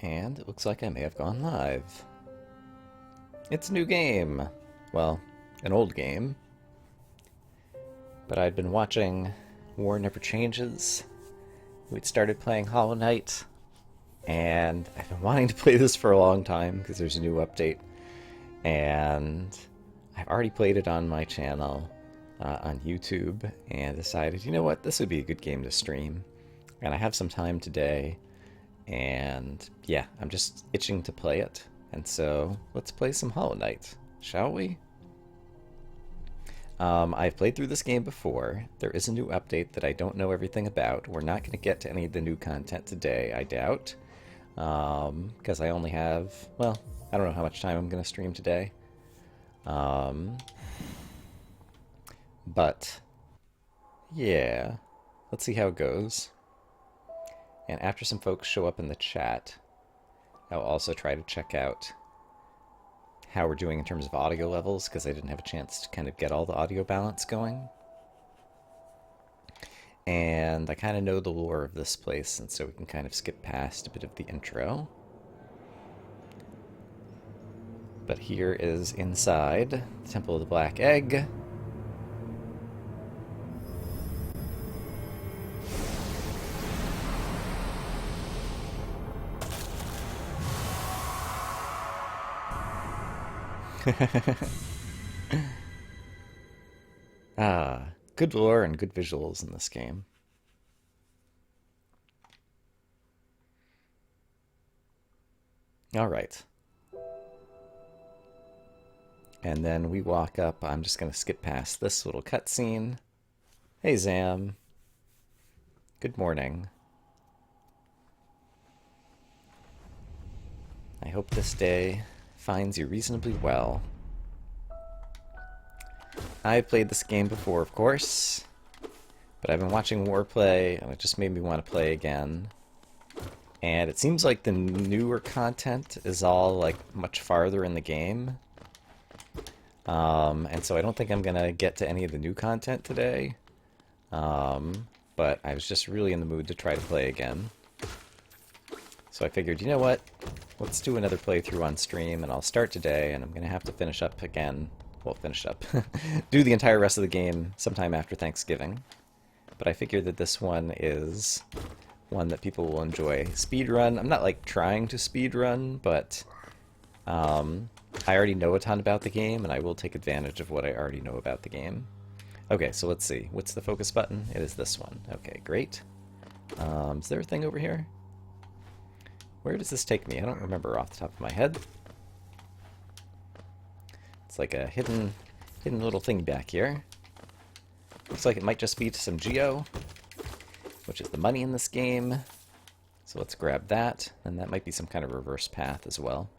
and it looks like I may have gone live. It's a new game. Well, an old game. But I'd been watching War Never Changes. We'd started playing Hollow Knight, and I've been wanting to play this for a long time because there's a new update. And I've already played it on my channel on YouTube and decided, you know what, this would be a good game to stream. And I have some time today, and yeah, I'm just itching to play it. And so let's play some Hollow Knight, shall we? I've played through this game before. There is a new update that I don't know everything about. We're not going to get to any of the new content today, I doubt. Because I only have, well, I don't know how much time I'm going to stream today. But, yeah, let's see how it goes. And after some folks show up in the chat, I'll also try to check out how we're doing in terms of audio levels, because I didn't have a chance to kind of get all the audio balance going. And I kind of know the lore of this place, and so we can kind of skip past a bit of the intro. But here is inside the Temple of the Black Egg. Good lore and good visuals in this game. All right. And then we walk up. I'm just going to skip past this little cutscene. Hey, Zam. Good morning. I hope this day finds you reasonably well. I've played this game before, of course, but I've been watching Warplay, and it just made me want to play again. And it seems like the newer content is all, like, much farther in the game. And so I don't think I'm going to get to any of the new content today. But I was just really in the mood to try to play again. So I figured, you know what? Let's do another playthrough on stream, and I'll start today, and I'm going to have to finish up again. Well, finish up. Do the entire rest of the game sometime after Thanksgiving. But I figured that this one is one that people will enjoy. Speedrun. I'm not, like, trying to speedrun, but I already know a ton about the game, and I will take advantage of what I already know about the game. Okay, so let's see. What's the focus button? It is this one. Okay, great. Is there a thing over here? Where does this take me? I don't remember off the top of my head. It's like a hidden little thing back here. Looks like it might just be to some geo, which is the money in this game. So let's grab that, and that might be some kind of reverse path as well.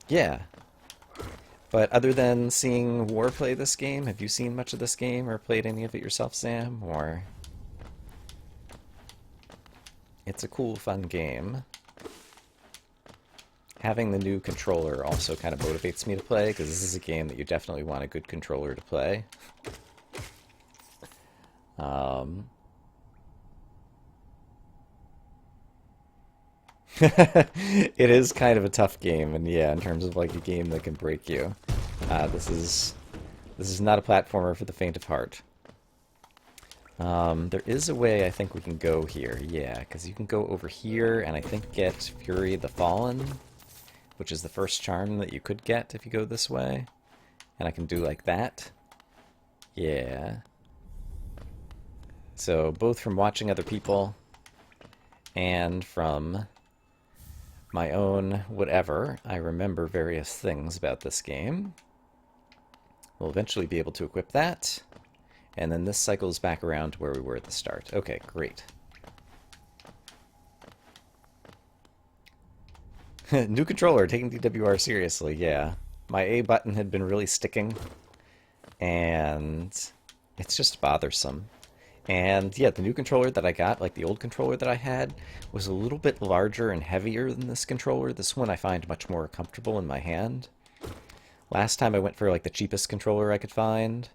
Yeah. But other than seeing War play this game, have you seen much of this game or played any of it yourself, Sam? Or it's a cool, fun game. Having the new controller also kind of motivates me to play, because this is a game that you definitely want a good controller to play. It is kind of a tough game, and yeah, in terms of like a game that can break you. This is not a platformer for the faint of heart. There is a way I think we can go here, yeah, because you can go over here and I think get Fury the Fallen, which is the first charm that you could get if you go this way. And I can do like that. Yeah. So both from watching other people and from my own whatever, I remember various things about this game. We'll eventually be able to equip that. And then this cycles back around to where we were at the start. Okay, great. New controller, taking DWR seriously, yeah. My A button had been really sticking, and it's just bothersome. And yeah, the new controller that I got, like the old controller that I had, was a little bit larger and heavier than this controller. This one I find much more comfortable in my hand. Last time I went for like the cheapest controller I could find,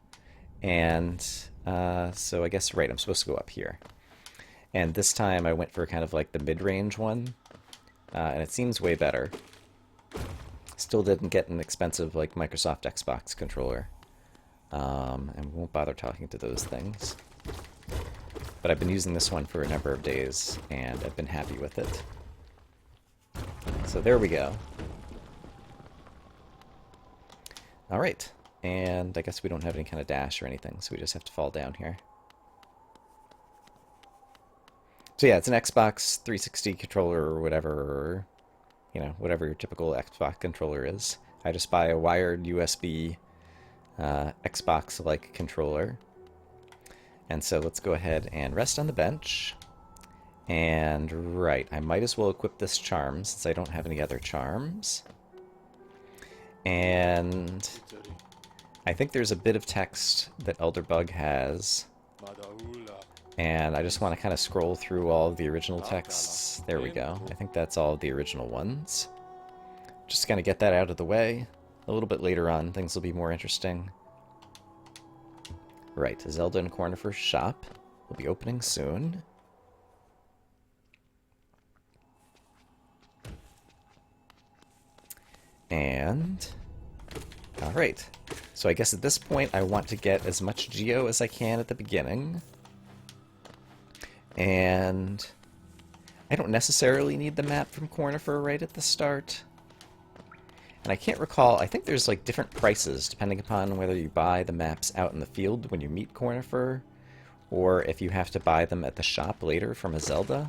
and so I guess, right, I'm supposed to go up here. And this time I went for kind of like the mid-range one, and it seems way better. Still didn't get an expensive like Microsoft Xbox controller, and won't bother talking to those things. But I've been using this one for a number of days, and I've been happy with it. So there we go. Alright, and I guess we don't have any kind of dash or anything, so we just have to fall down here. So yeah, it's an Xbox 360 controller or whatever, or, you know, whatever your typical Xbox controller is. I just buy a wired USB Xbox-like controller. And so let's go ahead and rest on the bench. And right, I might as well equip this charm since I don't have any other charms. And I think there's a bit of text that Elderbug has. And I just want to kind of scroll through all of the original texts. There we go. I think that's all of the original ones. Just going to get that out of the way. A little bit later on, things will be more interesting. Right, Zelda and Cornifer's shop will be opening soon. And... alright. So I guess at this point I want to get as much geo as I can at the beginning. And I don't necessarily need the map from Cornifer right at the start. And I can't recall, I think there's like different prices depending upon whether you buy the maps out in the field when you meet Cornifer, or if you have to buy them at the shop later from a Zelda.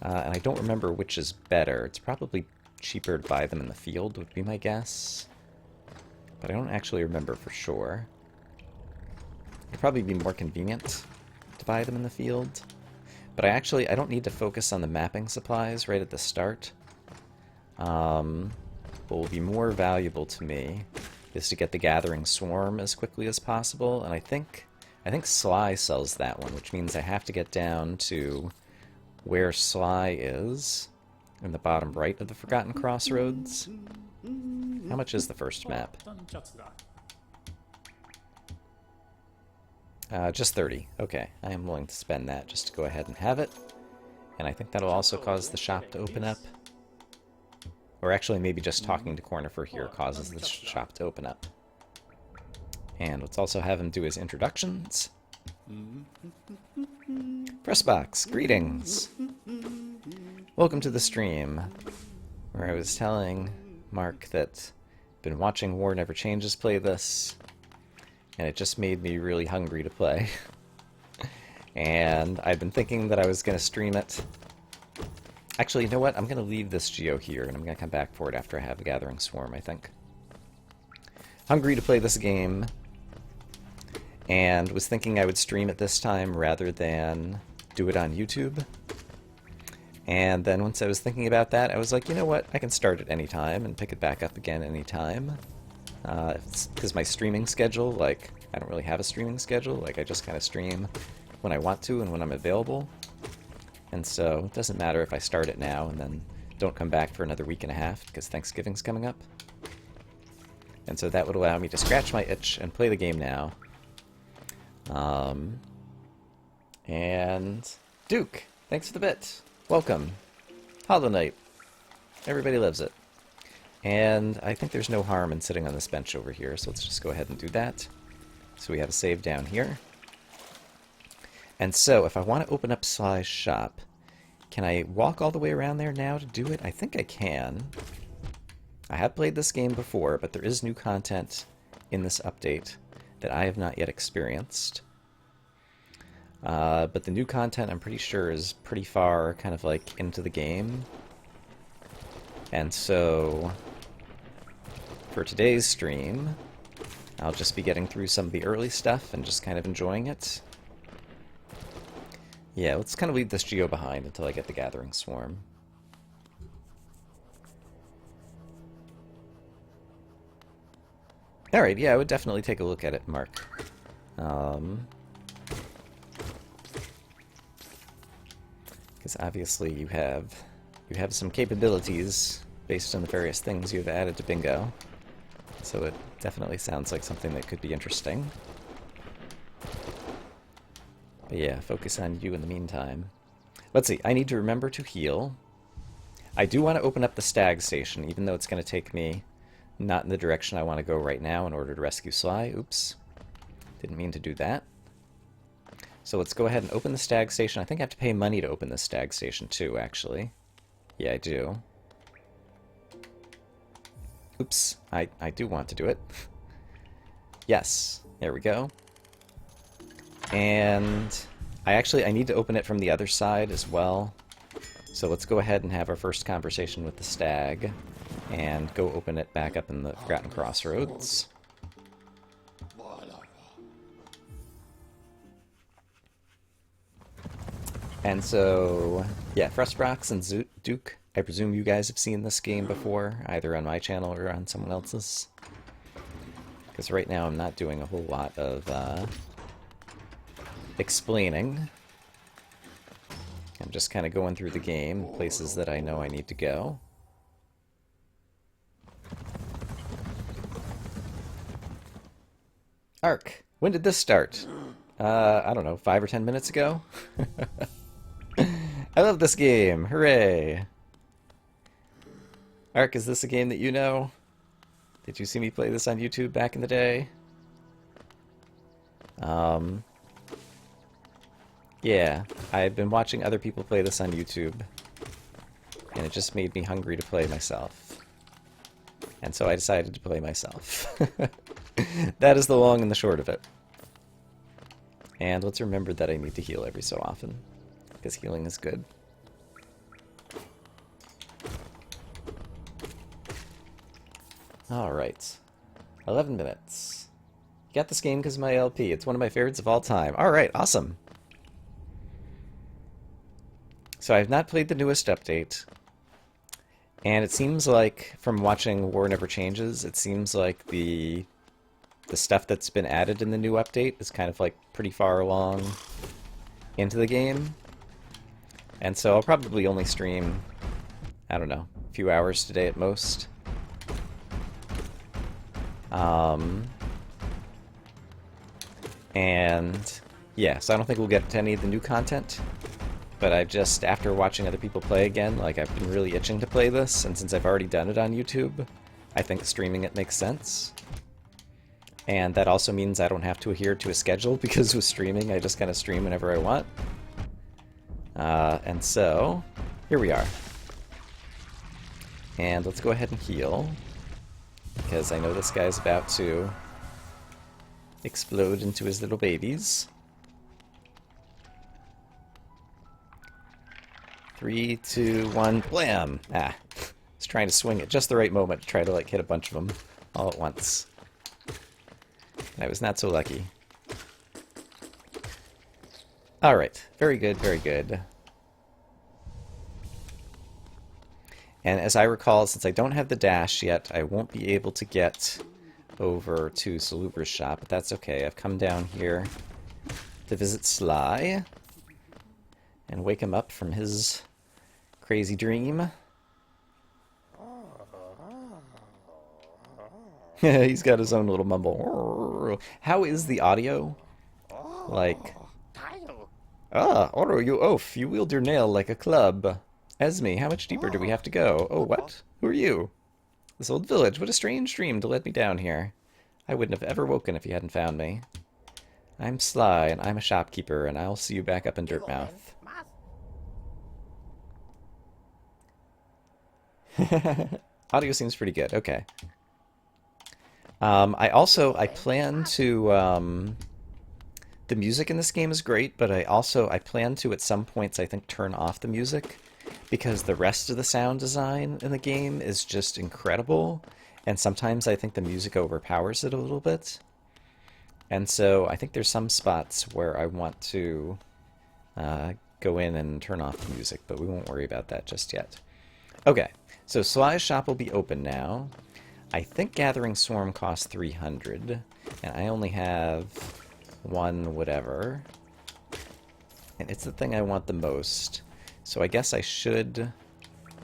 And I don't remember which is better. It's probably cheaper to buy them in the field, would be my guess. But I don't actually remember for sure. It'd probably be more convenient to buy them in the field. But I don't need to focus on the mapping supplies right at the start. What will be more valuable to me is to get the Gathering Swarm as quickly as possible, and I think Sly sells that one, which means I have to get down to where Sly is, in the bottom right of the Forgotten Crossroads. How much is the first map? Just 30. Okay, I am willing to spend that just to go ahead and have it. And I think that'll also cause the shop to open up. Or actually, maybe just talking to Cornifer here causes the shop to open up. And let's also have him do his introductions. Pressbox, greetings! Welcome to the stream, where I was telling Mark that I've been watching War Never Changes play this, and it just made me really hungry to play. And I've been thinking that I was going to stream it. Actually, you know what? I'm going to leave this geo here, and I'm going to come back for it after I have the Gathering Swarm, I think. Hungry to play this game, and was thinking I would stream it this time rather than do it on YouTube. And then once I was thinking about that, I was like, you know what? I can start at any time and pick it back up again any time. Because my streaming schedule, like, I don't really have a streaming schedule. Like, I just kind of stream when I want to and when I'm available. And so it doesn't matter if I start it now and then don't come back for another week and a half because Thanksgiving's coming up. And so that would allow me to scratch my itch and play the game now. And Duke, thanks for the bit. Welcome. Hollow Knight. Everybody loves it. And I think there's no harm in sitting on this bench over here, so let's just go ahead and do that. So we have a save down here. And so, if I want to open up Sly's shop, can I walk all the way around there now to do it? I think I can. I have played this game before, but there is new content in this update that I have not yet experienced. But the new content, I'm pretty sure, is pretty far kind of like into the game. And so, for today's stream, I'll just be getting through some of the early stuff and just kind of enjoying it. Yeah, let's kind of leave this geo behind until I get the Gathering Swarm. Alright, yeah, I would definitely take a look at it, Mark. Because obviously you have some capabilities based on the various things you've added to Bingo. So it definitely sounds like something that could be interesting. But yeah, focus on you in the meantime. Let's see, I need to remember to heal. I do want to open up the stag station, even though it's going to take me not in the direction I want to go right now in order to rescue Sly. Oops. Didn't mean to do that. So let's go ahead and open the stag station. I think I have to pay money to open the stag station too, actually. Yeah, I do. Oops, I do want to do it. Yes, there we go. And I need to open it from the other side as well. So let's go ahead and have our first conversation with the stag and go open it back up in the Forgotten Crossroads. And so, yeah, Frostbrox and Duke, I presume you guys have seen this game before, either on my channel or on someone else's. Because right now I'm not doing a whole lot of explaining. I'm just kind of going through the game, places that I know I need to go. Ark, when did this start? I don't know, 5 or 10 minutes ago? I love this game, hooray! Ark, is this a game that you know? Did you see me play this on YouTube back in the day? Yeah, I've been watching other people play this on YouTube, and it just made me hungry to play myself. And so I decided to play myself. That is the long and the short of it. And let's remember that I need to heal every so often, because healing is good. Alright. 11 minutes. Got this game because of my LP. It's one of my favorites of all time. Alright, awesome. So I've not played the newest update. And it seems like, from watching War Never Changes, it seems like the stuff that's been added in the new update is kind of like pretty far along into the game. And so I'll probably only stream, I don't know, a few hours today at most. And yeah, so I don't think we'll get to any of the new content. But I've just, after watching other people play again, like I've been really itching to play this, and since I've already done it on YouTube, I think streaming it makes sense. And that also means I don't have to adhere to a schedule, because with streaming, I just kind of stream whenever I want. And so, here we are. And let's go ahead and heal, because I know this guy's about to explode into his little babies. 3, 2, 1, blam! Ah, was trying to swing at just the right moment to try to like hit a bunch of them all at once. I was not so lucky. Alright, very good, very good. And as I recall, since I don't have the dash yet, I won't be able to get over to Salubra's shop, but that's okay. I've come down here to visit Sly and wake him up from his crazy dream. He's got his own little mumble. How is the audio? Like, Oro, you oaf. You wield your nail like a club. Esme, how much deeper do we have to go? Oh, what? Who are you? This old village. What a strange dream to let me down here. I wouldn't have ever woken if you hadn't found me. I'm Sly, and I'm a shopkeeper, and I'll see you back up in Dirtmouth. Audio seems pretty good. Okay. I plan to, the music in this game is great, but I plan to, at some points, I think, turn off the music, because the rest of the sound design in the game is just incredible, and sometimes I think the music overpowers it a little bit. And so I think there's some spots where I want to go in and turn off the music, but we won't worry about that just yet. Okay, so Sly's shop will be open now. I think Gathering Swarm costs 300, and I only have one whatever. And it's the thing I want the most. So I guess I should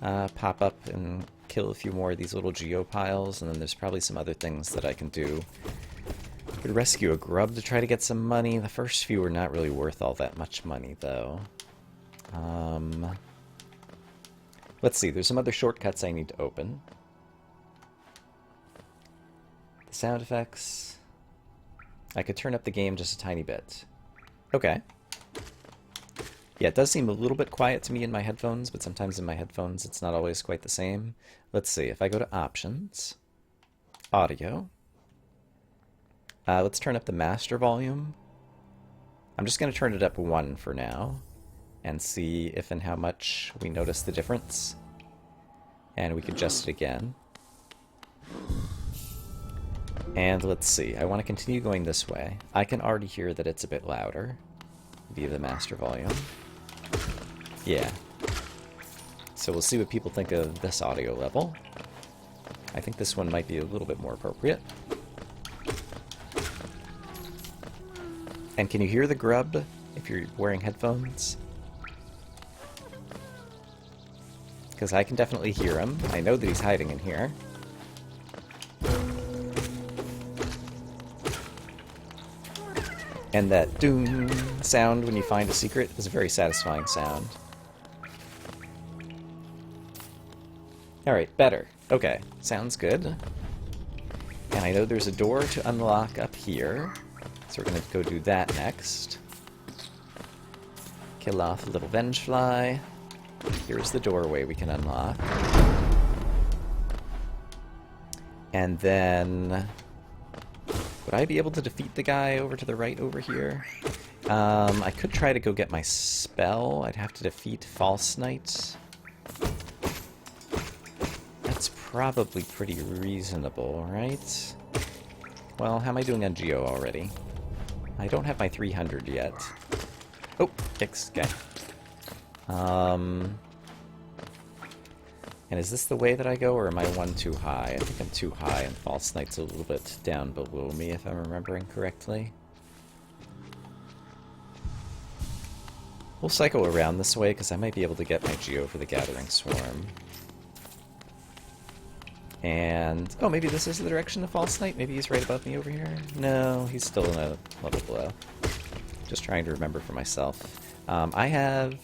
pop up and kill a few more of these little geopiles, and then there's probably some other things that I can do Could rescue a grub to try to get some money. The first few are not really worth all that much money, though. Let's see. There's some other shortcuts I need to open. The sound effects. I could turn up the game just a tiny bit. Okay. Yeah, it does seem a little bit quiet to me in my headphones, but sometimes in my headphones it's not always quite the same. Let's see. If I go to Options, Audio, let's turn up the master volume. I'm just going to turn it up 1 for now and see if and how much we notice the difference. And we could adjust it again. And let's see. I want to continue going this way. I can already hear that it's a bit louder via the master volume. Yeah. So we'll see what people think of this audio level. I think this one might be a little bit more appropriate. And can you hear the grub if you're wearing headphones? Because I can definitely hear him. I know that he's hiding in here. And that doom sound when you find a secret is a very satisfying sound. Alright, better. Okay, sounds good. And I know there's a door to unlock up here. So we're going to go do that next. Kill off the little Vengefly. Here's the doorway we can unlock. And then... would I be able to defeat the guy over to the right over here? I could try to go get my spell. I'd have to defeat False Knight. That's probably pretty reasonable, right? Well, how am I doing on Geo already? I don't have my 300 yet. Oh, kicks. Okay. And is this the way that I go, or am I one too high? I think I'm too high, and False Knight's a little bit down below me, if I'm remembering correctly. We'll cycle around this way, because I might be able to get my Geo for the Gathering Swarm. And... oh, maybe this is the direction of False Knight? Maybe he's right above me over here? No, he's still in a level below. Just trying to remember for myself. I have...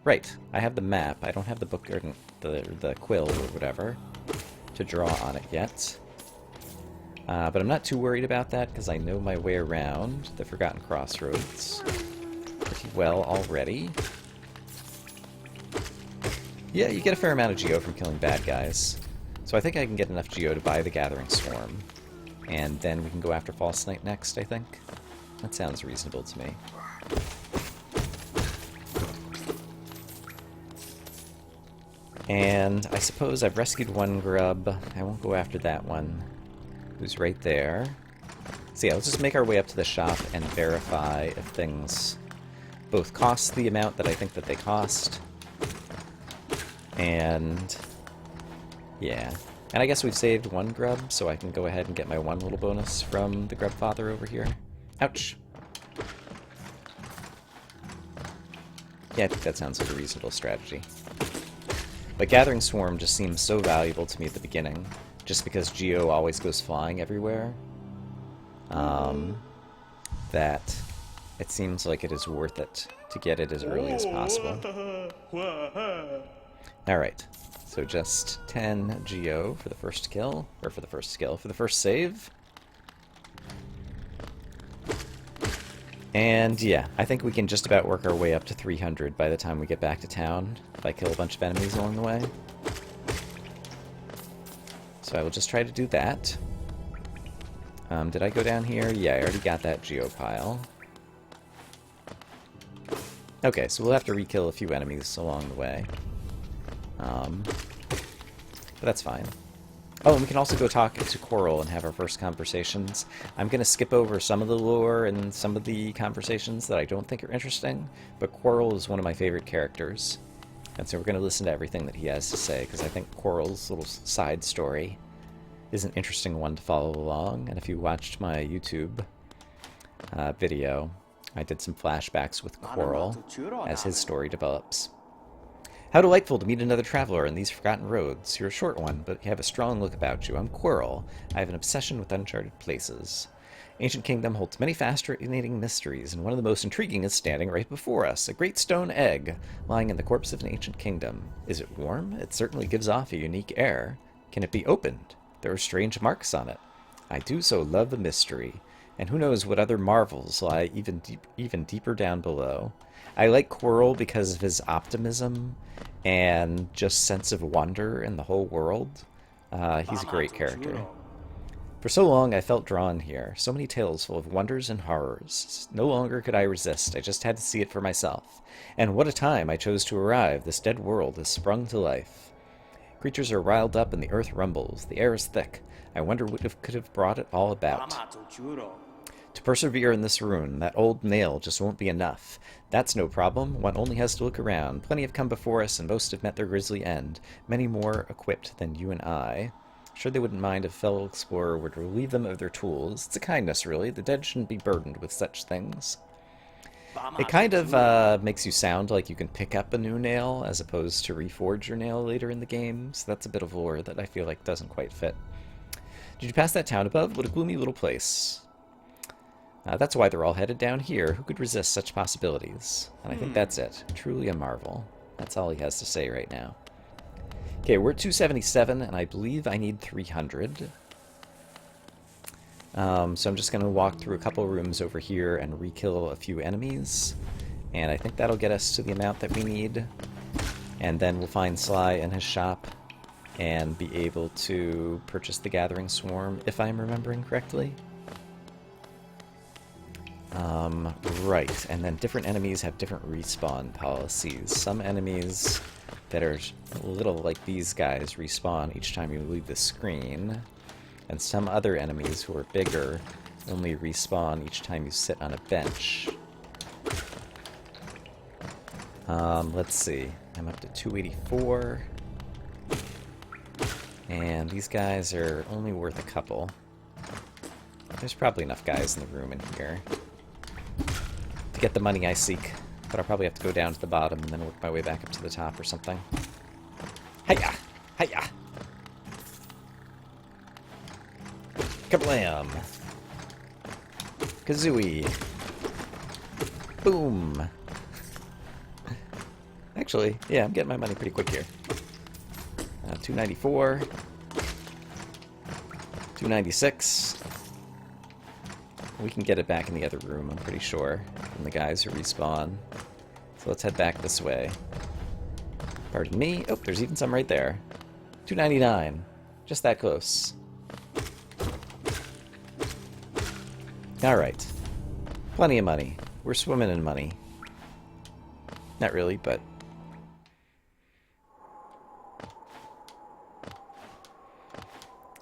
right, I have the map. I don't have the book, or the quill, or whatever, to draw on it yet. But I'm not too worried about that, because I know my way around the Forgotten Crossroads pretty well already. Yeah, you get a fair amount of Geo from killing bad guys. So I think I can get enough Geo to buy the Gathering Swarm. And then we can go after False Knight next, I think. That sounds reasonable to me. And I suppose I've rescued one grub. I won't go after that one, who's right there. So yeah, let's just make our way up to the shop and verify if things both cost the amount that I think that they cost. And... yeah. And I guess we've saved one grub, so I can go ahead and get my one little bonus from the grub father over here. Ouch! Yeah, I think that sounds like a reasonable strategy. But Gathering Swarm just seems so valuable to me at the beginning, just because Geo always goes flying everywhere, that it seems like it is worth it to get it as early as possible. Alright, so just 10 Geo for the first kill, or for the first skill, for the first save. And yeah, I think we can just about work our way up to 300 by the time we get back to town, if I kill a bunch of enemies along the way. So I will just try to do that. Did I go down here? Yeah, I already got that Geo pile. Okay, so we'll have to re-kill a few enemies along the way. But that's fine. Oh, and we can also go talk to Coral and have our first conversations. I'm going to skip over some of the lore and some of the conversations that I don't think are interesting, but Coral is one of my favorite characters. And so we're going to listen to everything that he has to say, because I think Coral's little side story is an interesting one to follow along. And if you watched my YouTube video, I did some flashbacks with Coral as his story develops. How delightful to meet another traveler in these forgotten roads. You're a short one, but you have a strong look about you. I'm Quirrell. I have an obsession with uncharted places. Ancient Kingdom holds many fascinating mysteries, and one of the most intriguing is standing right before us, a great stone egg lying in the corpse of an ancient kingdom. Is it warm? It certainly gives off a unique air. Can it be opened? There are strange marks on it. I do so love the mystery, and who knows what other marvels lie even deeper down below. I like Quirrell because of his optimism and just sense of wonder in the whole world. He's a great character. For so long I felt drawn here, so many tales full of wonders and horrors. No longer could I resist, I just had to see it for myself. And what a time I chose to arrive, this dead world has sprung to life. Creatures are riled up and the earth rumbles, the air is thick. I wonder what could have brought it all about. To persevere in this ruin, that old nail just won't be enough. That's no problem, one only has to look around. Plenty have come before us and most have met their grisly end, many more equipped than you and I. Sure they wouldn't mind if a fellow explorer were to relieve them of their tools. It's a kindness, really. The dead shouldn't be burdened with such things. It kind of makes you sound like you can pick up a new nail as opposed to reforge your nail later in the game, so that's a bit of lore that I feel like doesn't quite fit. Did you pass that town above? What a gloomy little place. That's why they're all headed down here. Who could resist such possibilities? And I think that's it. Truly a marvel. That's all he has to say right now. Okay, we're at 277, and I believe I need 300. So I'm just going to walk through a couple rooms over here and re-kill a few enemies. And I think that'll get us to the amount that we need. And then we'll find Sly in his shop and be able to purchase the Gathering Swarm, if I'm remembering correctly. Right, and then different enemies have different respawn policies. Some enemies that are a little like these guys respawn each time you leave the screen, and some other enemies who are bigger only respawn each time you sit on a bench. Let's see, I'm up to 284, and these guys are only worth a couple. There's probably enough guys in the room in here to get the money I seek, but I'll probably have to go down to the bottom and then work my way back up to the top or something. Hiya! Hiya! Kablam! Kazooie! Boom! Actually, yeah, I'm getting my money pretty quick here. 294. 296. We can get it back in the other room, I'm pretty sure, from the guys who respawn. So let's head back this way. Pardon me. Oh, there's even some right there. 299. Just that close. Alright. Plenty of money. We're swimming in money. Not really, but...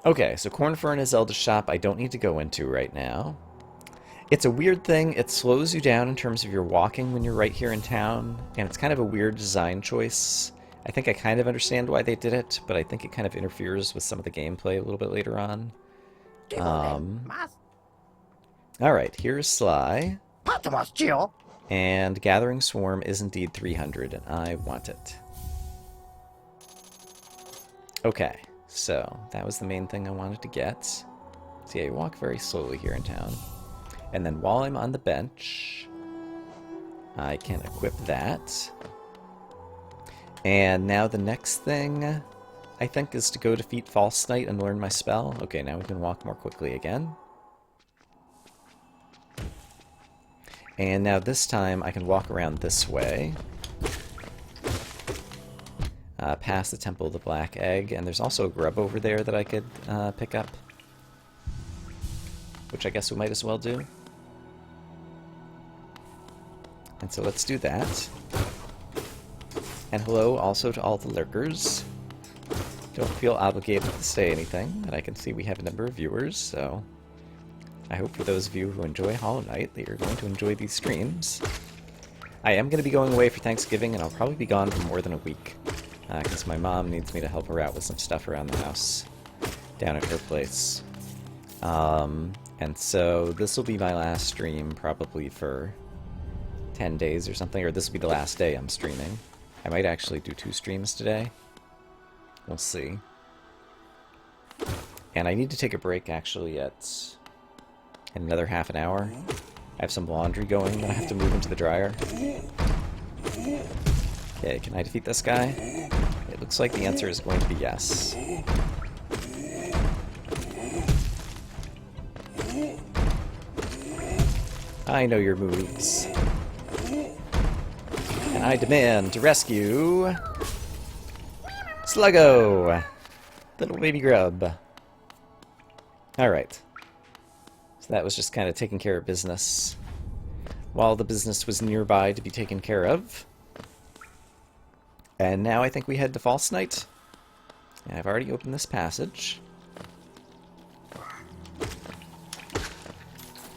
Okay, so Cornfern is Zelda's shop I don't need to go into right now. It's a weird thing. It slows you down in terms of your walking when you're right here in town, and it's kind of a weird design choice. I think I kind of understand why they did it, but I think it kind of interferes with some of the gameplay a little bit later on. Alright, here's Sly. And Gathering Swarm is indeed 300, and I want it. Okay, so that was the main thing I wanted to get. So yeah, you walk very slowly here in town. And then while I'm on the bench, I can equip that. And now the next thing, I think, is to go defeat False Knight and learn my spell. Okay, now we can walk more quickly again. And now this time I can walk around this way. Past the Temple of the Black Egg, and there's also a grub over there that I could pick up. Which I guess we might as well do. And so let's do that. And hello also to all the lurkers. Don't feel obligated to say anything, and I can see we have a number of viewers, so I hope for those of you who enjoy Hollow Knight that you're going to enjoy these streams. I am going to be going away for Thanksgiving, and I'll probably be gone for more than a week, because my mom needs me to help her out with some stuff around the house down at her place. And so this will be my last stream probably for 10 days or something, or this will be the last day I'm streaming. I might actually do 2 streams today. We'll see. And I need to take a break actually at in another half an hour. I have some laundry going that I have to move into the dryer. Okay, can I defeat this guy? It looks like the answer is going to be yes. I know your moves. And I demand to rescue Sluggo! Little baby grub. Alright. So that was just kind of taking care of business while the business was nearby to be taken care of. And now I think we head to False Night. I've already opened this passage.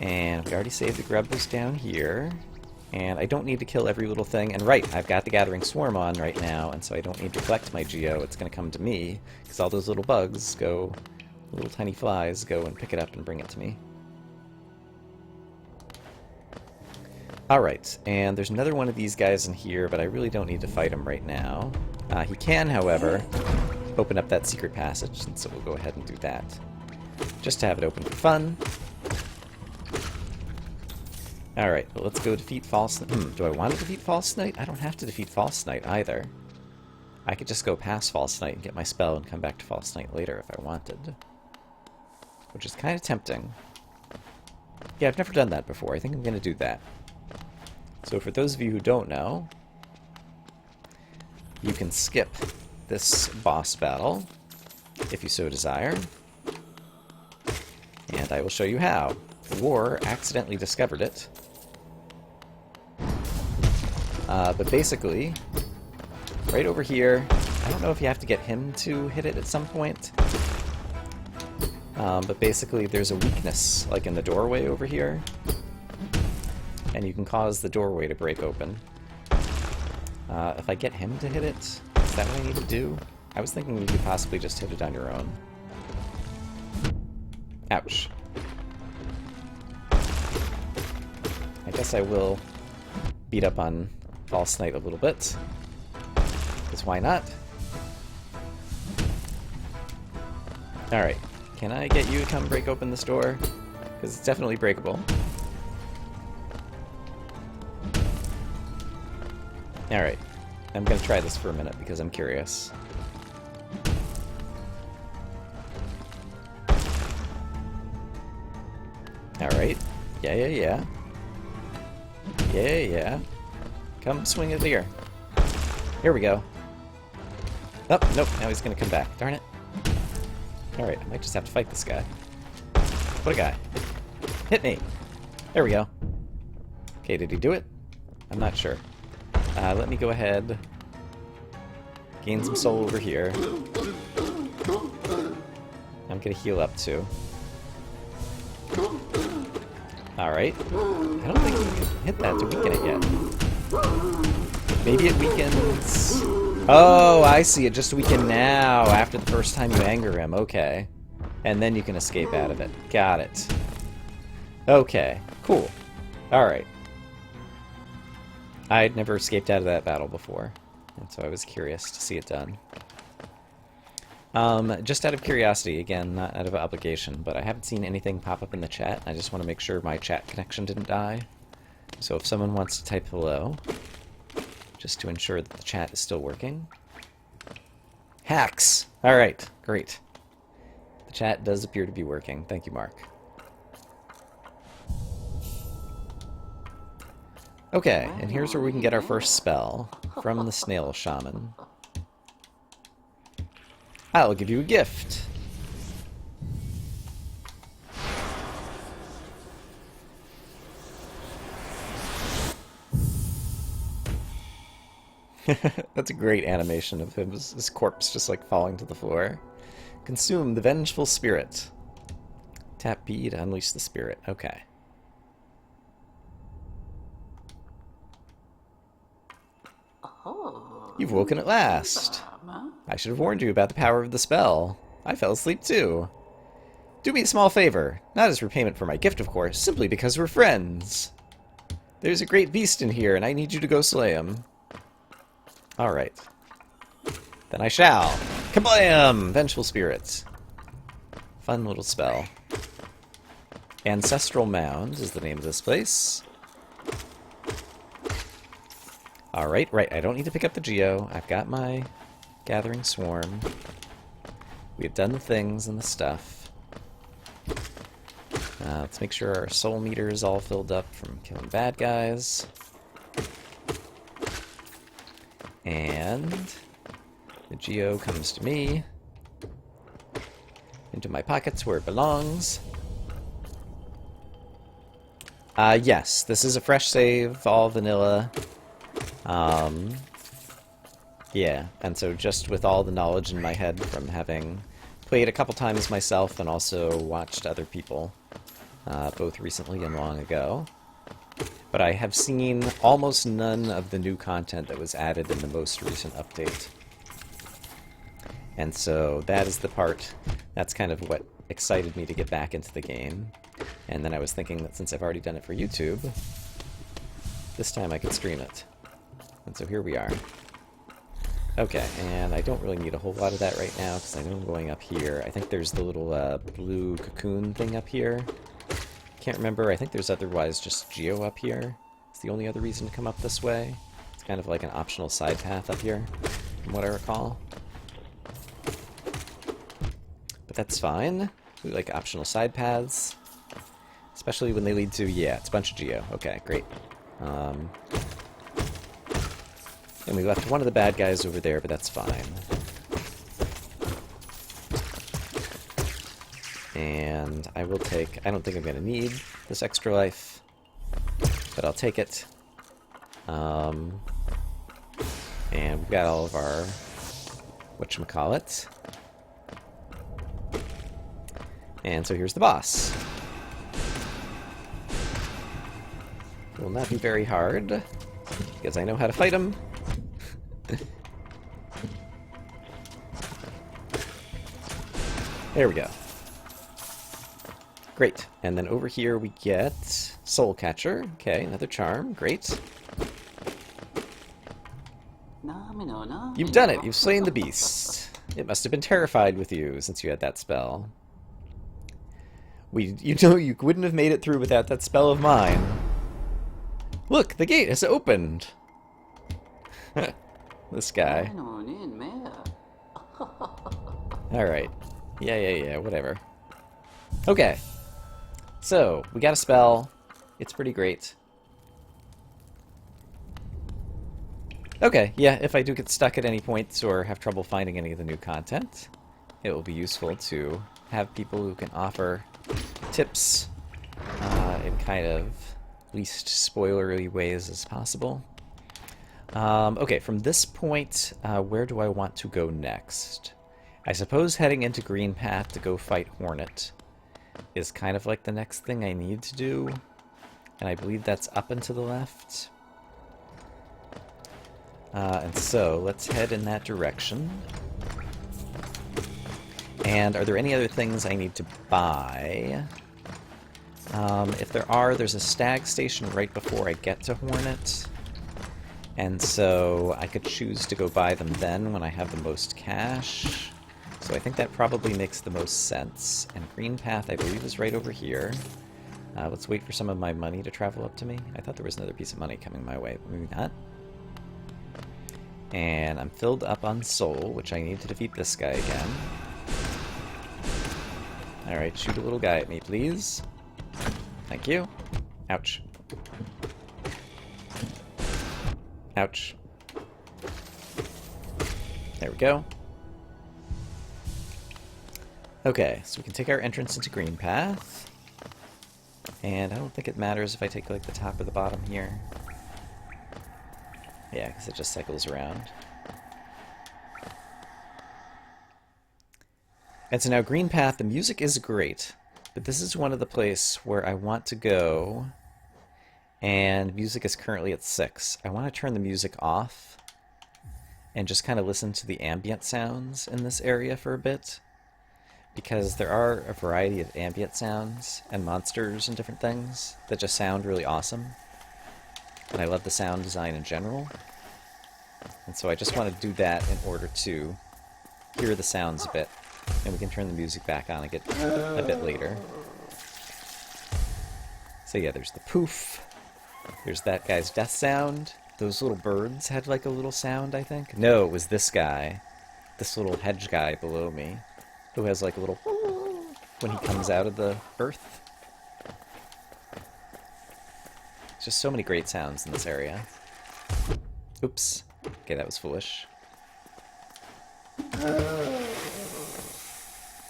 And we already saved the grub was down here. And I don't need to kill every little thing. And right, I've got the Gathering Swarm on right now, and so I don't need to collect my Geo. It's going to come to me, because all those little bugs go, little tiny flies go and pick it up and bring it to me. Alright, and there's another one of these guys in here, but I really don't need to fight him right now. He can, however, open up that secret passage, and so we'll go ahead and do that. Just to have it open for fun. Alright, well, let's go defeat False Knight. Do I want to defeat False Knight? I don't have to defeat False Knight either. I could just go past False Knight and get my spell and come back to False Knight later if I wanted. Which is kind of tempting. Yeah, I've never done that before. I think I'm going to do that. So for those of you who don't know, you can skip this boss battle if you so desire. And I will show you how. War accidentally discovered it. But basically, right over here, I don't know if you have to get him to hit it at some point. But basically there's a weakness, like in the doorway over here. And you can cause the doorway to break open. If I get him to hit it, is that what I need to do? I was thinking you could possibly just hit it on your own. Ouch. I guess I will beat up on False Knight a little bit. Because why not? Alright, can I get you to come break open this door? Because it's definitely breakable. Alright, I'm going to try this for a minute because I'm curious. Alright, yeah. Yeah. Come swing it here. Here we go. Oh, nope, now he's gonna come back. Darn it. Alright, I might just have to fight this guy. What a guy. Hit me! There we go. Okay, did he do it? I'm not sure. Let me go ahead. Gain some soul over here. I'm gonna heal up too. Alright. I don't think you can hit that to weaken it yet. Maybe it weakens... Oh, I see. It just weakened now after the first time you anger him. Okay. And then you can escape out of it. Got it. Okay. Cool. Alright. I'd never escaped out of that battle before, and so I was curious to see it done. Just out of curiosity, again, not out of obligation, but I haven't seen anything pop up in the chat. I just want to make sure my chat connection didn't die. So if someone wants to type hello, just to ensure that the chat is still working. Hacks! Alright, great. The chat does appear to be working. Thank you, Mark. Okay, and here's where we can get our first spell from the Snail Shaman. I'll give you a gift. That's a great animation of him, his corpse just like falling to the floor. Consume the Vengeful Spirit. Tap B to unleash the spirit. Okay. You've woken at last. I should have warned you about the power of the spell. I fell asleep too. Do me a small favor. Not as repayment for my gift, of course, simply because we're friends. There's a great beast in here, and I need you to go slay him. Alright. Then I shall. Kablam! Vengeful Spirits. Fun little spell. Ancestral Mound is the name of this place. Alright, right, I don't need to pick up the Geo. I've got my Gathering Swarm. We have done the things and the stuff. Let's make sure our soul meter is all filled up from killing bad guys. And the Geo comes to me. Into my pockets where it belongs. Yes, this is a fresh save, all vanilla. Yeah, and so just with all the knowledge in my head from having played a couple times myself and also watched other people, both recently and long ago. But I have seen almost none of the new content that was added in the most recent update. And so that is the part, that's kind of what excited me to get back into the game. And then I was thinking that since I've already done it for YouTube, this time I could stream it. And so here we are. Okay, and I don't really need a whole lot of that right now, because I know I'm going up here. I think there's the little blue cocoon thing up here. Can't remember, I think there's otherwise just Geo up here. It's the only other reason to come up this way. It's kind of like an optional side path up here, from what I recall. But that's fine. We like optional side paths. Especially when they lead to, yeah, it's a bunch of Geo. Okay, great. And we left one of the bad guys over there, but that's fine. And I will take... I don't think I'm going to need this extra life, but I'll take it. And we've got all of our... whatchamacallit. And so here's the boss. It will not be very hard, because I know how to fight him. There we go. Great. And then over here we get Soul Catcher. Okay, another charm. Great. You've done it! You've slain the beast. It must have been terrified with you since you had that spell. You know you wouldn't have made it through without that spell of mine. Look, the gate has opened! This guy. Alright. Yeah, whatever. Okay. So, we got a spell. It's pretty great. Okay, yeah, if I do get stuck at any point or have trouble finding any of the new content, it will be useful to have people who can offer tips in kind of least spoilery ways as possible. Okay, from this point, where do I want to go next? I suppose heading into Green Path to go fight Hornet is kind of like the next thing I need to do, and I believe that's up and to the left. And so, let's head in that direction. And are there any other things I need to buy? If there are, there's a stag station right before I get to Hornet. And so I could choose to go buy them then when I have the most cash. So I think that probably makes the most sense. And Green Path, I believe, is right over here. Let's wait for some of my money to travel up to me. I thought there was another piece of money coming my way, but maybe not. And I'm filled up on soul, which I need to defeat this guy again. Alright, shoot a little guy at me, please. Thank you. Ouch. Ouch. There we go. Okay, so we can take our entrance into Green Path. And I don't think it matters if I take, like, the top or the bottom here. Yeah, because it just cycles around. And so now Green Path, the music is great, but this is one of the places where I want to go, and music is currently at 6. I want to turn the music off and just kind of listen to the ambient sounds in this area for a bit, because there are a variety of ambient sounds and monsters and different things that just sound really awesome. And I love the sound design in general. And so I just want to do that in order to hear the sounds a bit. And we can turn the music back on a bit later. So yeah, there's the poof. There's that guy's death sound. Those little birds had like a little sound, I think. No, it was this guy. This little hedge guy below me. Who has like a little when he comes out of the earth. Just so many great sounds in this area. Oops. Okay, that was foolish.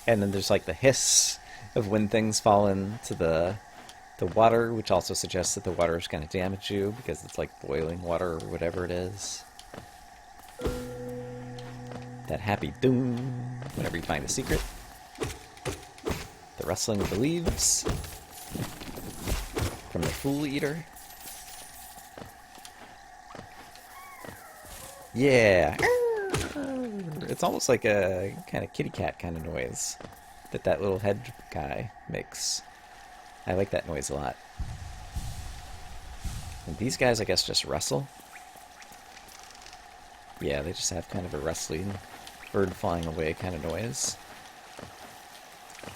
And then there's like the hiss of when things fall into the water, which also suggests that the water is going to damage you because it's like boiling water or whatever it is. That happy doom whenever you find a secret. The rustling of the leaves from the Fool Eater. Yeah! It's almost like a kind of kitty cat kind of noise that little hedge guy makes. I like that noise a lot. And these guys, I guess, just rustle. Yeah, they just have kind of a rustling, bird flying away kind of noise.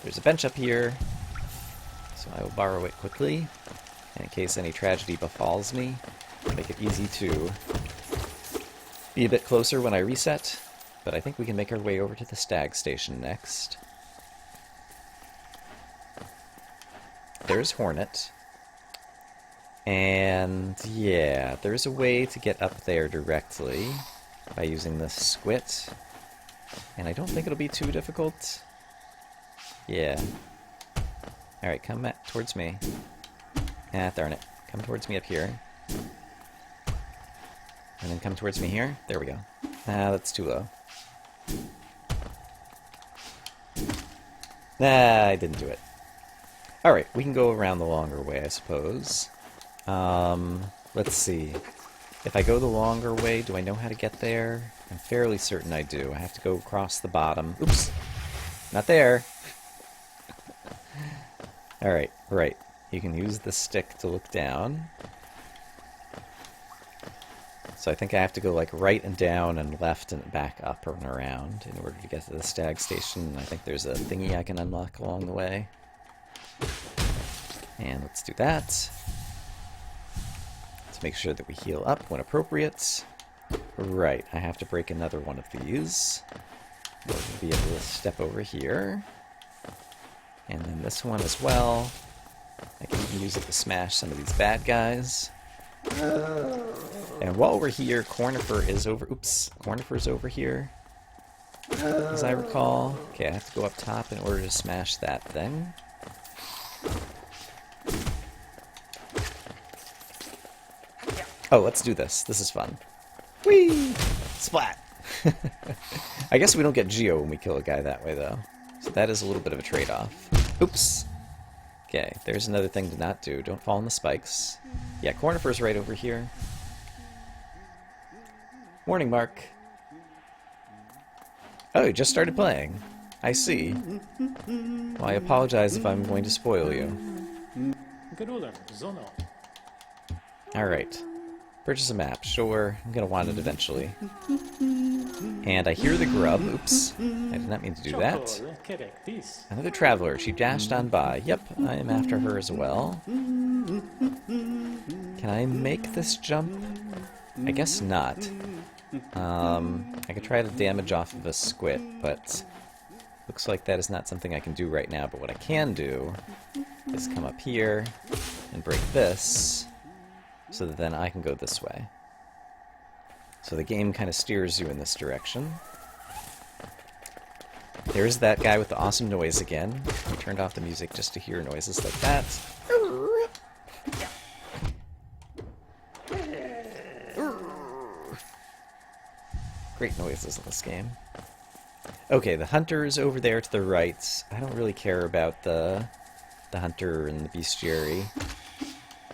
There's a bench up here, so I will borrow it quickly, in case any tragedy befalls me. Make it easy to be a bit closer when I reset, but I think we can make our way over to the stag station next. There's Hornet. And yeah, there's a way to get up there directly by using the squit. And I don't think it'll be too difficult. Yeah. Alright, come towards me. Ah, darn it. Come towards me up here. And then come towards me here. There we go. Ah, that's too low. Nah, I didn't do it. Alright, we can go around the longer way, I suppose. Let's see. If I go the longer way, do I know how to get there? I'm fairly certain I do. I have to go across the bottom. Oops! Not there! Alright, right. You can use the stick to look down. So I think I have to go like right and down and left and back up and around in order to get to the stag station. I think there's a thingy I can unlock along the way. And let's do that. Let's make sure that we heal up when appropriate. Right, I have to break another one of these. We'll be able to step over here. And then this one as well. I can even use it to smash some of these bad guys. And while we're here, Cornifer is over... Oops, Cornifer's over here, as I recall. Okay, I have to go up top in order to smash that thing. Oh, let's do this. This is fun. Whee! Splat! I guess we don't get Geo when we kill a guy that way, though. So that is a little bit of a trade-off. Oops! Okay, there's another thing to not do. Don't fall in the spikes. Yeah, Cornifer's right over here. Morning, Mark. Oh, you just started playing. I see. Well, I apologize if I'm going to spoil you. Alright. Purchase a map. Sure, I'm gonna want it eventually. And I hear the grub. Oops. I did not mean to do that. Another traveler. She dashed on by. Yep, I am after her as well. Can I make this jump? I guess not. I could try to damage off of a squid, but looks like that is not something I can do right now. But what I can do is come up here and break this, so that then I can go this way. So the game kind of steers you in this direction. There's that guy with the awesome noise again. We turned off the music just to hear noises like that. Great noises in this game. Okay, the hunter is over there to the right. I don't really care about the hunter and the bestiary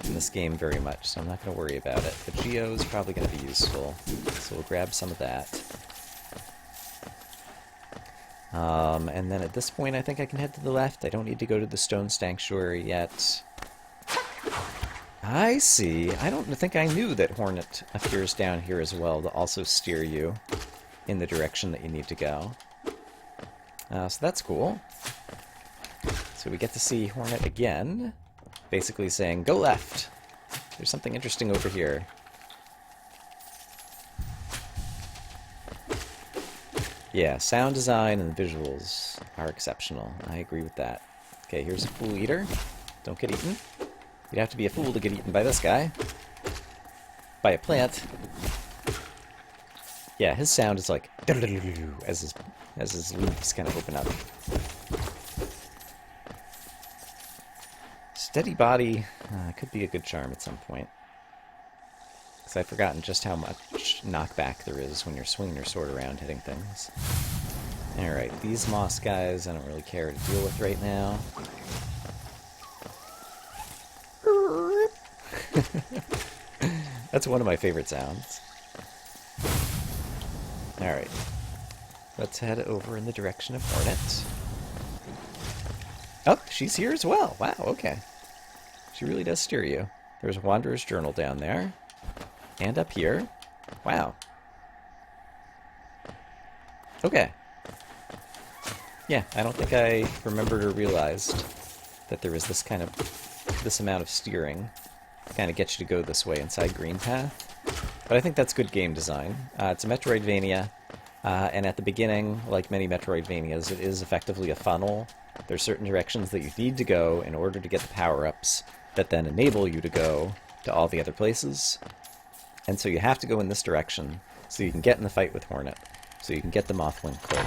in this game very much, so I'm not going to worry about it. But Geo is probably going to be useful, so we'll grab some of that. And then at this point, I think I can head to the left. I don't need to go to the Stone Sanctuary yet. I see. I don't think I knew that Hornet appears down here as well to also steer you in the direction that you need to go. So that's cool. So we get to see Hornet again. basically saying, go left. There's something interesting over here. Yeah, sound design and visuals are exceptional. I agree with that. Okay, here's a fool eater. Don't get eaten. You'd have to be a fool to get eaten by this guy. By a plant. Yeah, his sound is like as his leaves kind of open up. Steady body could be a good charm at some point. Because I've forgotten just how much knockback there is when you're swinging your sword around hitting things. Alright, these moss guys I don't really care to deal with right now. That's one of my favorite sounds. Alright. Let's head over in the direction of Hornet. Oh, she's here as well. Wow, okay. She really does steer you. There's Wanderer's Journal down there. And up here. Wow. Okay. Yeah, I don't think I remembered or realized that there was this amount of steering to kind of get you to go this way inside Green Path. But I think that's good game design. It's a Metroidvania, and at the beginning, like many Metroidvanias, it is effectively a funnel. There's certain directions that you need to go in order to get the power-ups that then enable you to go to all the other places. And so you have to go in this direction so you can get in the fight with Hornet, so you can get the Mothwing Cloak,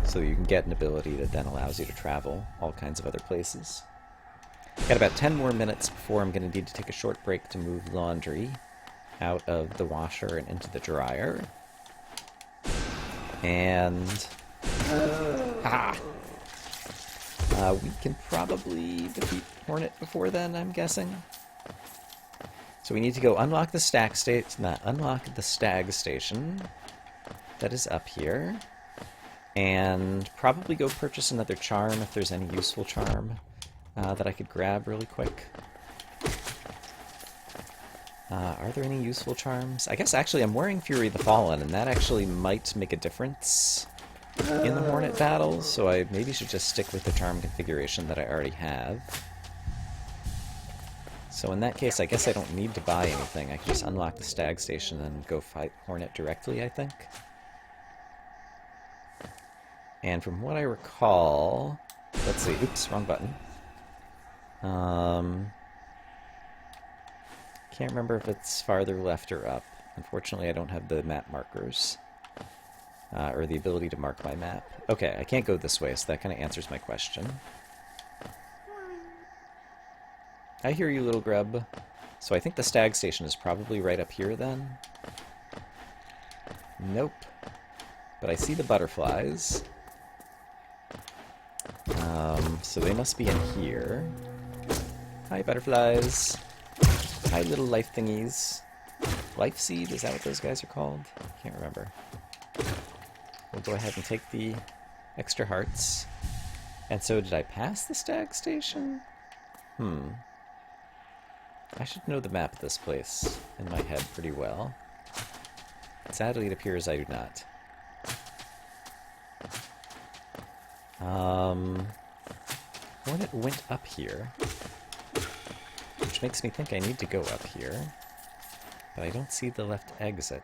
so you can get an ability that then allows you to travel all kinds of other places. Got about 10 more minutes before I'm going to need to take a short break to move laundry out of the washer and into the dryer. And we can probably defeat Hornet before then, I'm guessing. So we need to go unlock the stag station that is up here, and probably go purchase another charm if there's any useful charm that I could grab really quick. Are there any useful charms? I guess actually I'm wearing Fury the Fallen, and that actually might make a difference in the Hornet battles, so I maybe should just stick with the charm configuration that I already have. So in that case, I guess I don't need to buy anything. I can just unlock the stag station and go fight Hornet directly, I think. And from what I recall... Let's see. Oops, wrong button. Can't remember if it's farther left or up. Unfortunately, I don't have the map markers. Or the ability to mark my map. Okay, I can't go this way, so that kind of answers my question. I hear you, little grub. So I think the stag station is probably right up here, then? Nope. But I see the butterflies. So they must be in here. Hi, butterflies. Hi, little life thingies. Life seed? Is that what those guys are called? Can't remember. We'll go ahead and take the extra hearts. And so did I pass the stag station? I should know the map of this place in my head pretty well. Sadly, it appears I do not. Hornet went up here, which makes me think I need to go up here, but I don't see the left exit.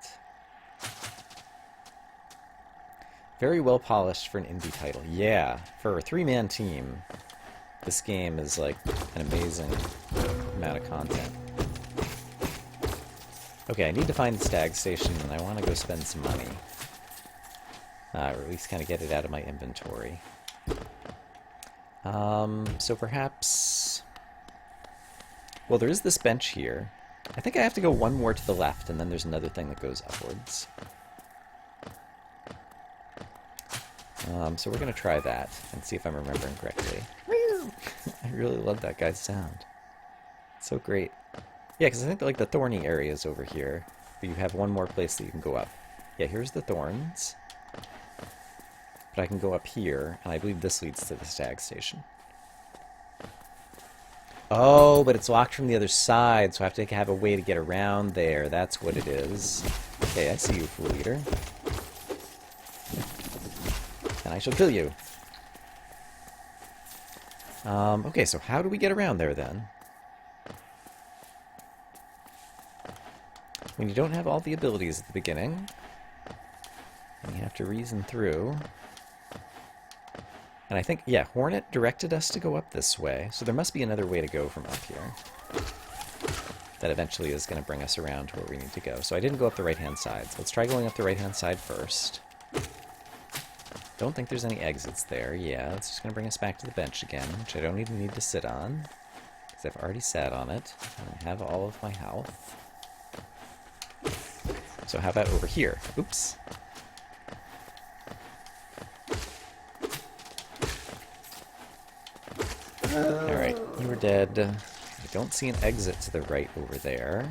Very well polished for an indie title. Yeah, for a 3-man team, this game is like an amazing amount of content. Okay, I need to find the stag station, and I want to go spend some money. Or at least kind of get it out of my inventory. So perhaps... Well, there is this bench here. I think I have to go one more to the left, and then there's another thing that goes upwards. So we're going to try that, and see if I'm remembering correctly. I really love that guy's sound. It's so great. Yeah, because I think like the thorny area is over here, but you have one more place that you can go up. Yeah, here's the thorns. But I can go up here, and I believe this leads to the stag station. Oh, but it's locked from the other side, so I have to have a way to get around there. That's what it is. Okay, I see you, Fool Eater. And I shall kill you. Okay, so how do we get around there then? When you don't have all the abilities at the beginning, and you have to reason through. And I think, yeah, Hornet directed us to go up this way, so there must be another way to go from up here. That eventually is going to bring us around to where we need to go. So I didn't go up the right-hand side, so let's try going up the right-hand side first. Don't think there's any exits there. Yeah, it's just going to bring us back to the bench again, which I don't even need to sit on, because I've already sat on it, and I have all of my health. So how about over here? Oops. Alright, you were dead. I don't see an exit to the right over there.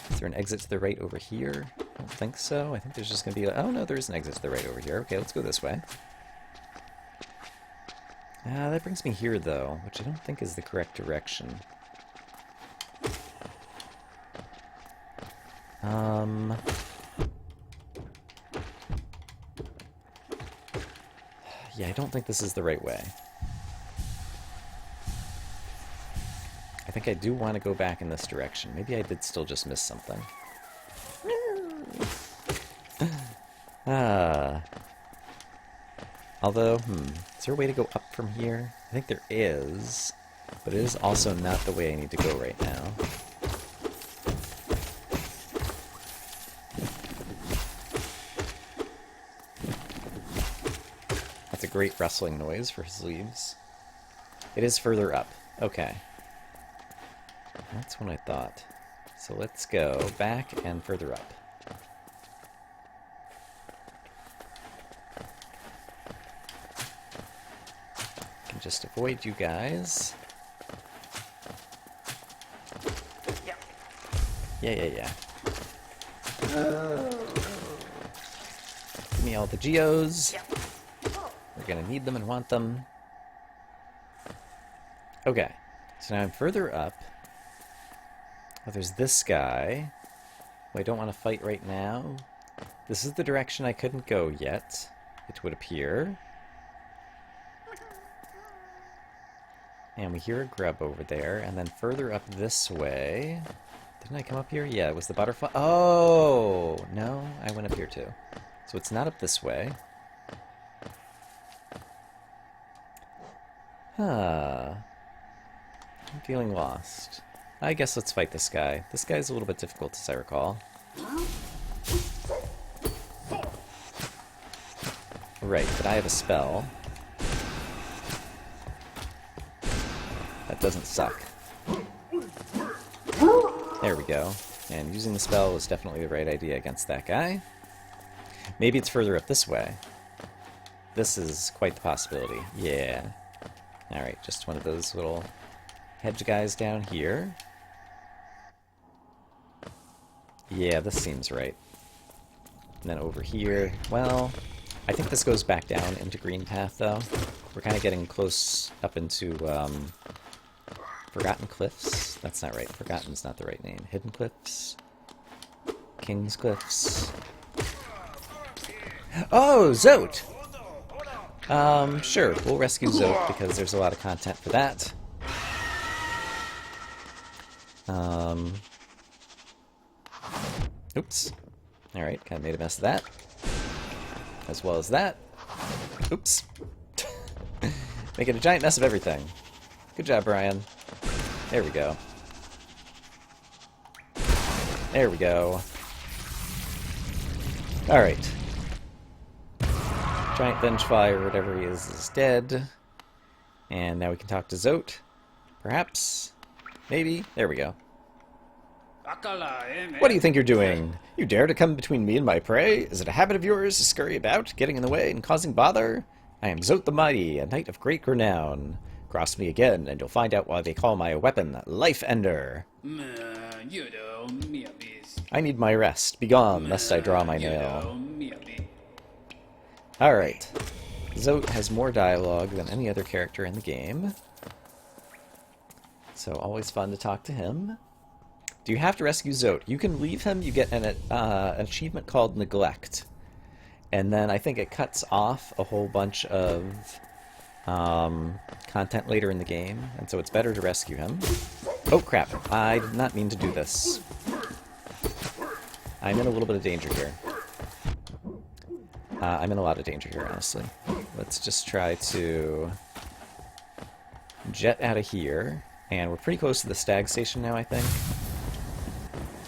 Is there an exit to the right over here? I don't think so. I think there's just going to be... Oh, no, there is an exit to the right over here. Okay, let's go this way. That brings me here, though, which I don't think is the correct direction. Yeah, I don't think this is the right way. I think I do want to go back in this direction. Maybe I did still just miss something. Although, is there a way to go up from here? I think there is, but it is also not the way I need to go right now. That's a great rustling noise for his leaves. It is further up. Okay. That's what I thought. So let's go back and further up. Can just avoid you guys. Yeah. Give me all the geos. We're gonna need them and want them. Okay, so now I'm further up. Oh, there's this guy, who I don't want to fight right now. This is the direction I couldn't go yet, it would appear. And we hear a grub over there, and then further up this way... Didn't I come up here? Yeah, it was the butterfly. Oh! No, I went up here too. So it's not up this way. Huh. I'm feeling lost. I guess let's fight this guy. This guy's a little bit difficult, as I recall. Right, but I have a spell. That doesn't suck. There we go. And using the spell was definitely the right idea against that guy. Maybe it's further up this way. This is quite the possibility. Yeah. Alright, just one of those little hedge guys down here. Yeah, this seems right. And then over here, well, I think this goes back down into Green Path, though. We're kind of getting close up into, Forgotten Cliffs? That's not right. Forgotten's not the right name. Hidden Cliffs? King's Cliffs? Oh, Zote! Sure, we'll rescue Zote because there's a lot of content for that. Oops. Alright, kind of made a mess of that. As well as that. Oops. Making a giant mess of everything. Good job, Brian. There we go. There we go. Alright. Giant Vengefly, or whatever he is dead. And now we can talk to Zote. Perhaps? Maybe? There we go. What do you think you're doing? You dare to come between me and my prey? Is it a habit of yours to scurry about, getting in the way and causing bother? I am Zote the Mighty, a knight of great renown. Cross me again, and you'll find out why they call my weapon Life Ender. I need my rest. Begone, lest I draw my nail. Alright. Zote has more dialogue than any other character in the game. So always fun to talk to him. Do you have to rescue Zote? You can leave him, you get an achievement called Neglect. And then I think it cuts off a whole bunch of content later in the game, and so it's better to rescue him. Oh crap, I did not mean to do this. I'm in a little bit of danger here. I'm in a lot of danger here, honestly. Let's just try to jet out of here, and we're pretty close to the stag station now, I think.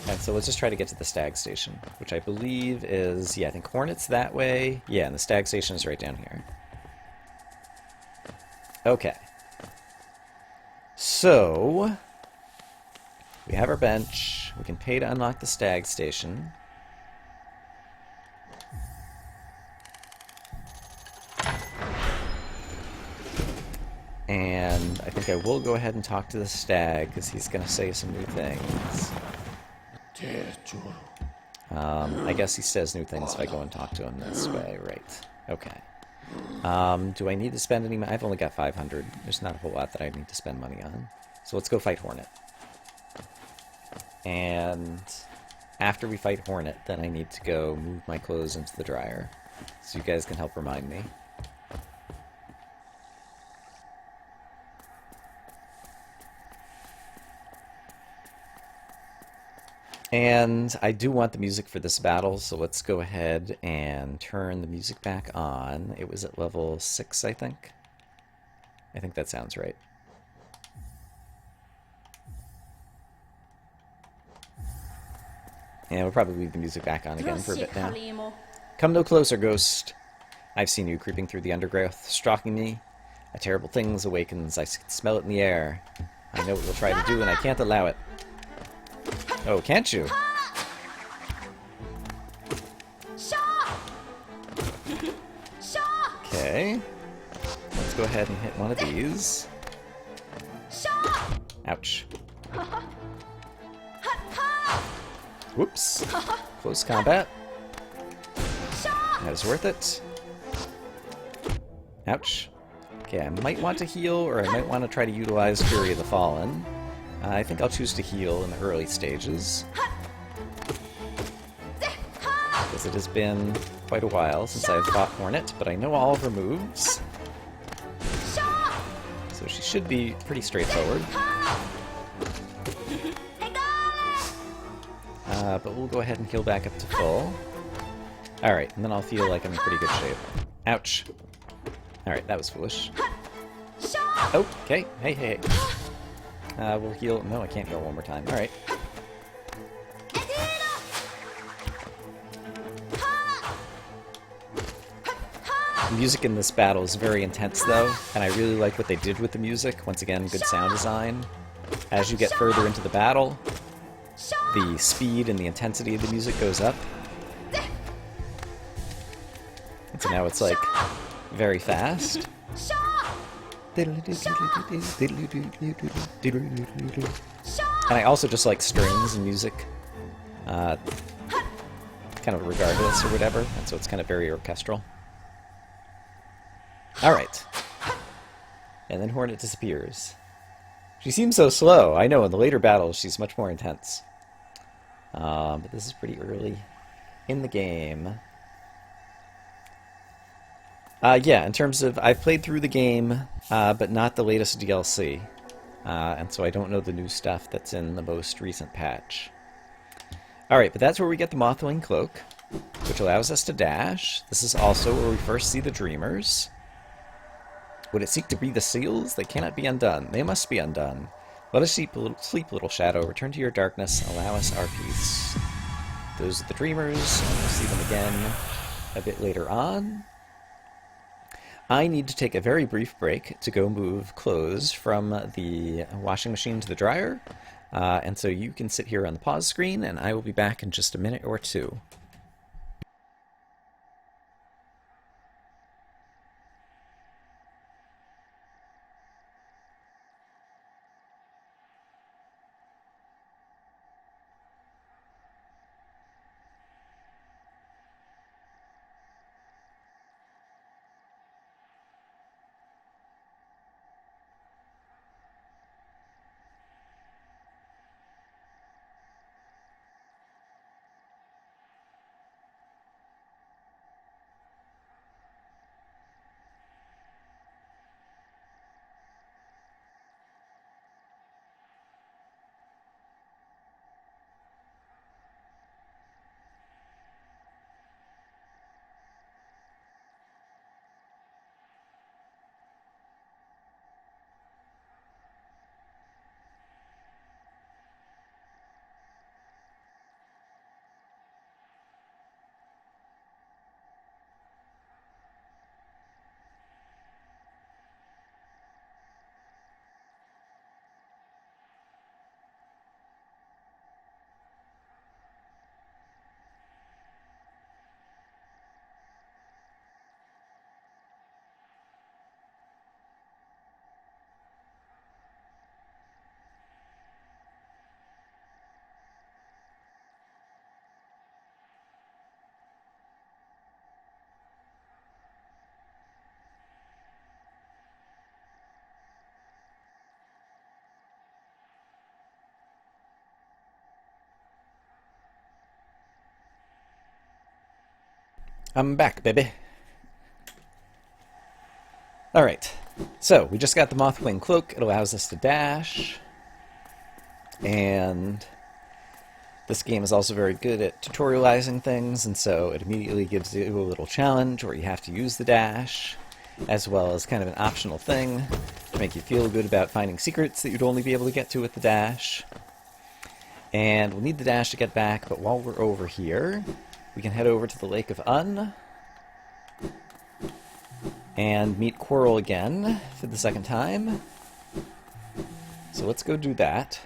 And so let's just try to get to the stag station, which I believe is, yeah, I think Hornet's that way. Yeah, and the stag station is right down here. Okay. So, we have our bench. We can pay to unlock the stag station. And I think I will go ahead and talk to the stag, because he's going to say some new things. I guess he says new things if I go and talk to him this way, right. Okay. Do I need to spend any money? I've only got 500. There's not a whole lot that I need to spend money on. So let's go fight Hornet. And after we fight Hornet, then I need to go move my clothes into the dryer. So you guys can help remind me. And I do want the music for this battle, so let's go ahead and turn the music back on. It was at level 6, I think. I think that sounds right. And we'll probably leave the music back on again for a bit now. Come no closer, ghost. I've seen you creeping through the undergrowth, stalking me. A terrible thing awakens. I can smell it in the air. I know what you'll try to do, and I can't allow it. Oh, can't you? Okay. Let's go ahead and hit one of these. Ouch. Whoops. Close combat. That was worth it. Ouch. Okay, I might want to heal, or I might want to try to utilize Fury of the Fallen. I think I'll choose to heal in the early stages. Because it has been quite a while since I've fought Hornet, but I know all of her moves. So she should be pretty straightforward. But we'll go ahead and heal back up to full. Alright, and then I'll feel like I'm in pretty good shape. Ouch. Alright, that was foolish. Oh, okay. Hey, hey, hey. We'll heal. No, I can't heal one more time. Alright. The music in this battle is very intense, though, and I really like what they did with the music. Once again, good sound design. As you get further into the battle, the speed and the intensity of the music goes up. And so now it's like very fast. And I also just like strings and music, kind of regardless or whatever, and so it's kind of very orchestral. Alright. And then Hornet disappears. She seems so slow. I know, in the later battles she's much more intense. But this is pretty early in the game. Yeah, in terms of, I've played through the game, but not the latest DLC. And so I don't know the new stuff that's in the most recent patch. Alright, but that's where we get the Mothwing Cloak, which allows us to dash. This is also where we first see the Dreamers. Would it seek to be the seals? They cannot be undone. They must be undone. Let us sleep, little shadow. Return to your darkness. Allow us our peace. Those are the Dreamers, and we'll see them again a bit later on. I need to take a very brief break to go move clothes from the washing machine to the dryer. And so you can sit here on the pause screen, and I will be back in just a minute or two. I'm back, baby. Alright, so we just got the Mothwing Cloak. It allows us to dash. And this game is also very good at tutorializing things, and so it immediately gives you a little challenge where you have to use the dash, as well as kind of an optional thing to make you feel good about finding secrets that you'd only be able to get to with the dash. And we'll need the dash to get back, but while we're over here, we can head over to the Lake of Un and meet Quirrell again for the second time. So let's go do that.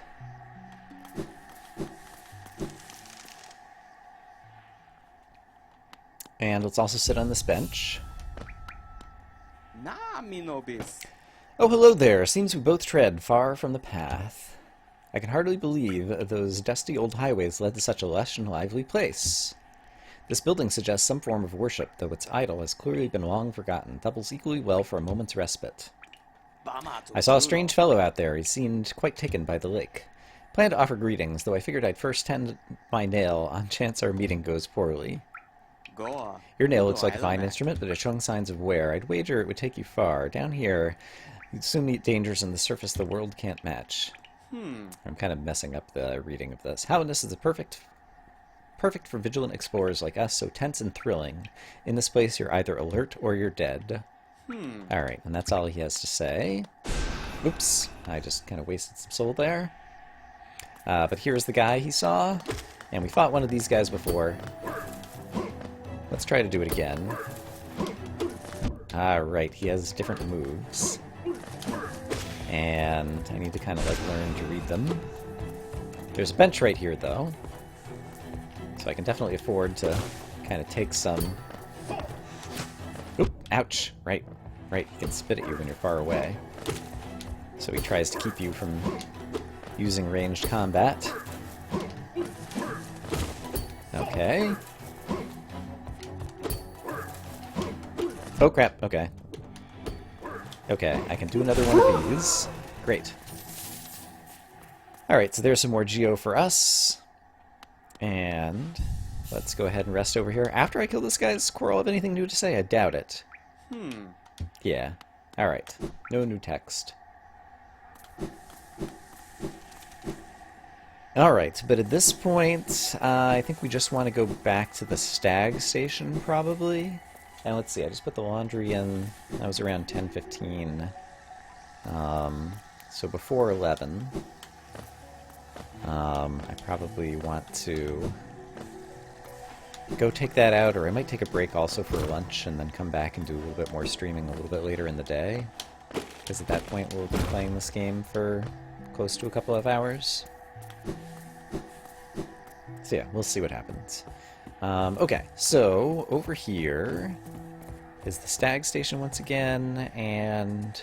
And let's also sit on this bench. Oh, hello there. Seems we both tread far from the path. I can hardly believe those dusty old highways led to such a lush and lively place. This building suggests some form of worship, though its idol has clearly been long forgotten, doubles equally well for a moment's respite. I saw a strange fellow out there. He seemed quite taken by the lake. Planned to offer greetings, though I figured I'd first tend my nail on chance our meeting goes poorly. Your nail looks like a fine instrument, but it's showing signs of wear. I'd wager it would take you far. Down here, you'd soon meet dangers on the surface the world can't match. I'm kind of messing up the reading of this. Hallownest is perfect for vigilant explorers like us, so tense and thrilling. In this place, you're either alert or you're dead. Alright, and that's all he has to say. Oops, I just kind of wasted some soul there. But here's the guy he saw, and we fought one of these guys before. Let's try to do it again. Alright, he has different moves. And I need to kind of like learn to read them. There's a bench right here, though. So I can definitely afford to kind of take some... Oop! Ouch! Right. Right, he can spit at you when you're far away. So he tries to keep you from using ranged combat. Okay. Oh crap, okay. Okay, I can do another one of these. Great. Alright, so there's some more Geo for us. And let's go ahead and rest over here. After I kill this guy, does Quirrell have anything new to say? I doubt it. Yeah. Alright. No new text. Alright, but at this point, I think we just want to go back to the stag station, probably. And let's see, I just put the laundry in. That was around 10:15. So before 11. I probably want to go take that out, or I might take a break also for lunch and then come back and do a little bit more streaming a little bit later in the day. Because at that point we'll be playing this game for close to a couple of hours. So yeah, we'll see what happens. Okay, so over here is the stag station once again, and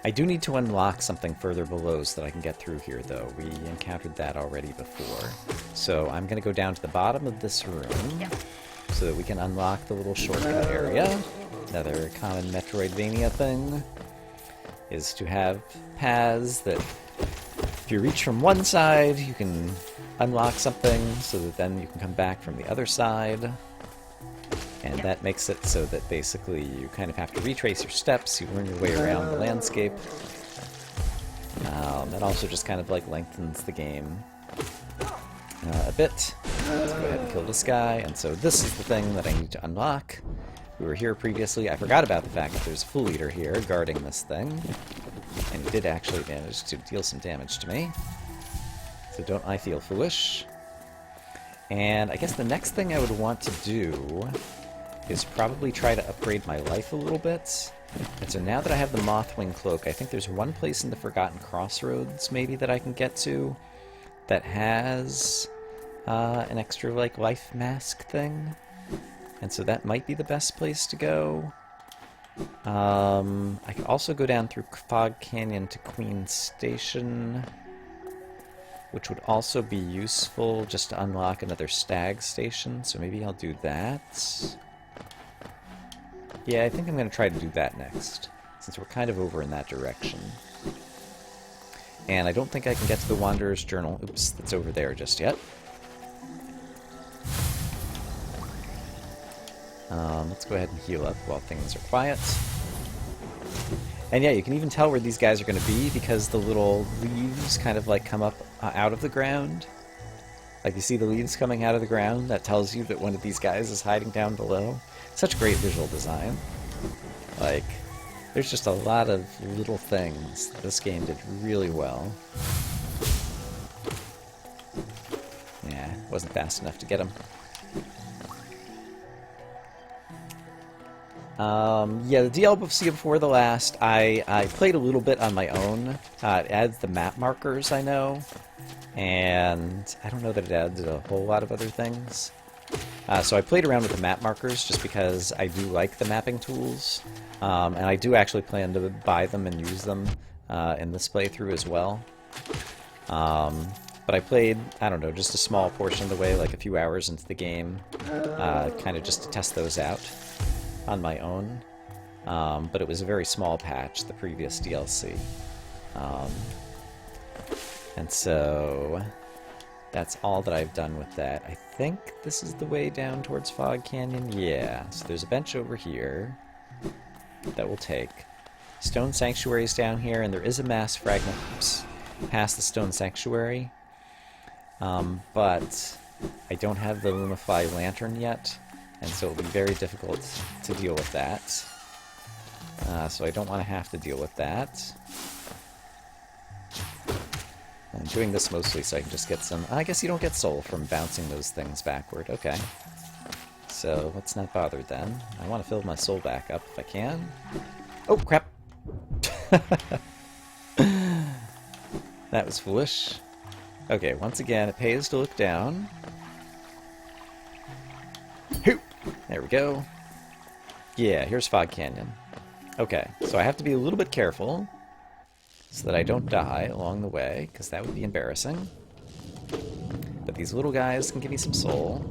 I do need to unlock something further below so that I can get through here, though. We encountered that already before. So I'm going to go down to the bottom of this room so that we can unlock the little shortcut area. Another common Metroidvania thing is to have paths that if you reach from one side, you can unlock something so that then you can come back from the other side. And that makes it so that basically you kind of have to retrace your steps, you learn your way around the landscape. That also just kind of like lengthens the game a bit. Let's go ahead and kill this guy. And so this is the thing that I need to unlock. We were here previously. I forgot about the fact that there's a Fool Eater here guarding this thing. And he did actually manage to deal some damage to me. So don't I feel foolish. And I guess the next thing I would want to do is probably try to upgrade my life a little bit. And so now that I have the Mothwing Cloak, I think there's one place in the Forgotten Crossroads maybe that I can get to that has an extra like life mask thing. And so that might be the best place to go. I could also go down through Fog Canyon to Queen Station, which would also be useful just to unlock another stag station, so maybe I'll do that. Yeah, I think I'm going to try to do that next, since we're kind of over in that direction. And I don't think I can get to the Wanderer's Journal, oops, that's over there just yet. Let's go ahead and heal up while things are quiet. And yeah, you can even tell where these guys are going to be because the little leaves kind of like come up out of the ground. Like you see the leaves coming out of the ground, that tells you that one of these guys is hiding down below. Such great visual design. Like, there's just a lot of little things this game did really well. Yeah, wasn't fast enough to get him. Yeah, the DLC Before the Last, I played a little bit on my own. It adds the map markers, I know, and I don't know that it adds a whole lot of other things. So I played around with the map markers just because I do like the mapping tools, and I do actually plan to buy them and use them in this playthrough as well. But I played, I don't know, just a small portion of the way, like a few hours into the game, kind of just to test those out on my own, but it was a very small patch, the previous DLC. And so that's all that I've done with that. I think this is the way down towards Fog Canyon. Yeah, so there's a bench over here that we'll take. Stone Sanctuary's down here, and there is a mass fragment past the Stone Sanctuary, but I don't have the Lumify Lantern yet, and so it'll be very difficult to deal with that. So I don't want to have to deal with that. I'm doing this mostly so I can just get some... I guess you don't get soul from bouncing those things backward. Okay. So let's not bother then. I want to fill my soul back up if I can. Oh, crap! That was foolish. Okay, once again, it pays to look down. Hoop! There we go. Yeah, here's Fog Canyon. Okay, so I have to be a little bit careful so that I don't die along the way, because that would be embarrassing. But these little guys can give me some soul.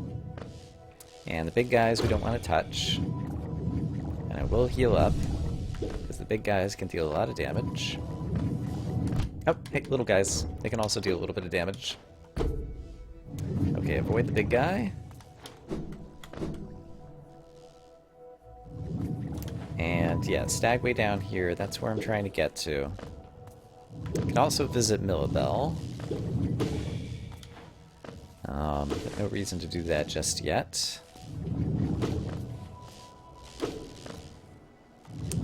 And the big guys we don't want to touch. And I will heal up, because the big guys can deal a lot of damage. Oh, hey, little guys. They can also deal a little bit of damage. Okay, avoid the big guy. And yeah, Stagway down here, that's where I'm trying to get to. I can also visit Millabelle. But no reason to do that just yet.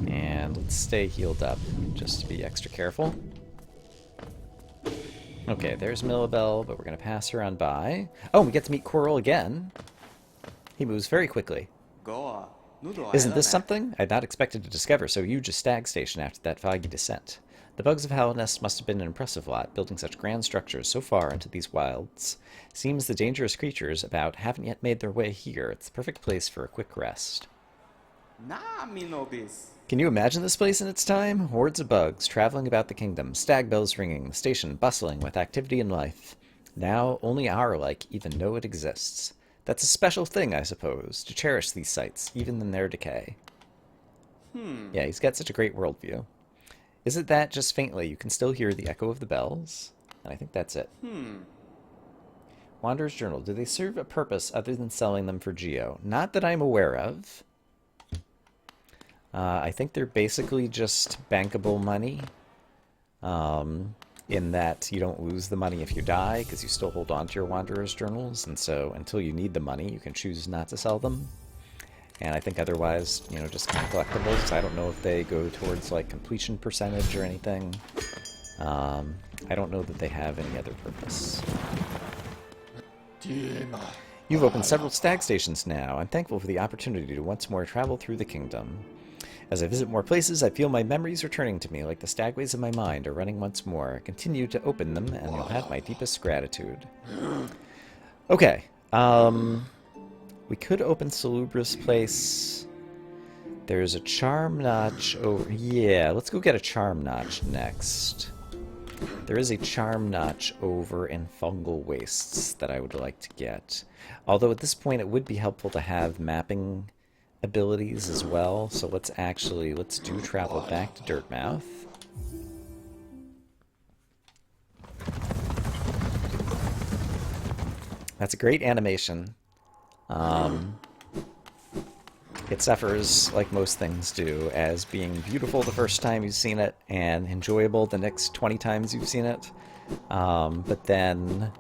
And let's stay healed up, just to be extra careful. Okay, there's Millabelle, but we're going to pass her on by. Oh, we get to meet Coral again. He moves very quickly. Isn't this something? I'd not expected to discover so huge a stag station after that foggy descent. The bugs of Hallownest must have been an impressive lot, building such grand structures so far into these wilds. Seems the dangerous creatures about haven't yet made their way here. It's the perfect place for a quick rest. Can you imagine this place in its time? Hordes of bugs traveling about the kingdom, stag bells ringing, the station bustling with activity and life. Now only our like even know it exists. That's a special thing, I suppose, to cherish these sites, even in their decay. Yeah, he's got such a great worldview. Is it that, just faintly, you can still hear the echo of the bells? And I think that's it. Wanderer's Journal. Do they serve a purpose other than selling them for Geo? Not that I'm aware of. I think they're basically just bankable money. In that you don't lose the money if you die, because you still hold on to your Wanderer's Journals, and so until you need the money, you can choose not to sell them. And I think otherwise, you know, just kind of collectibles. I don't know if they go towards, like, completion percentage or anything. I don't know that they have any other purpose. You've opened several stag stations now. I'm thankful for the opportunity to once more travel through the kingdom. As I visit more places, I feel my memories returning to me, like the stagways of my mind are running once more. Continue to open them, and you'll have my deepest gratitude. Okay, we could open Salubra's place. There's a charm notch over... Yeah, let's go get a charm notch next. There is a charm notch over in Fungal Wastes that I would like to get. Although at this point it would be helpful to have mapping abilities as well, so let's do travel back to Dirtmouth. That's a great animation. it suffers, like most things do, as being beautiful the first time you've seen it and enjoyable the next 20 times you've seen it. But then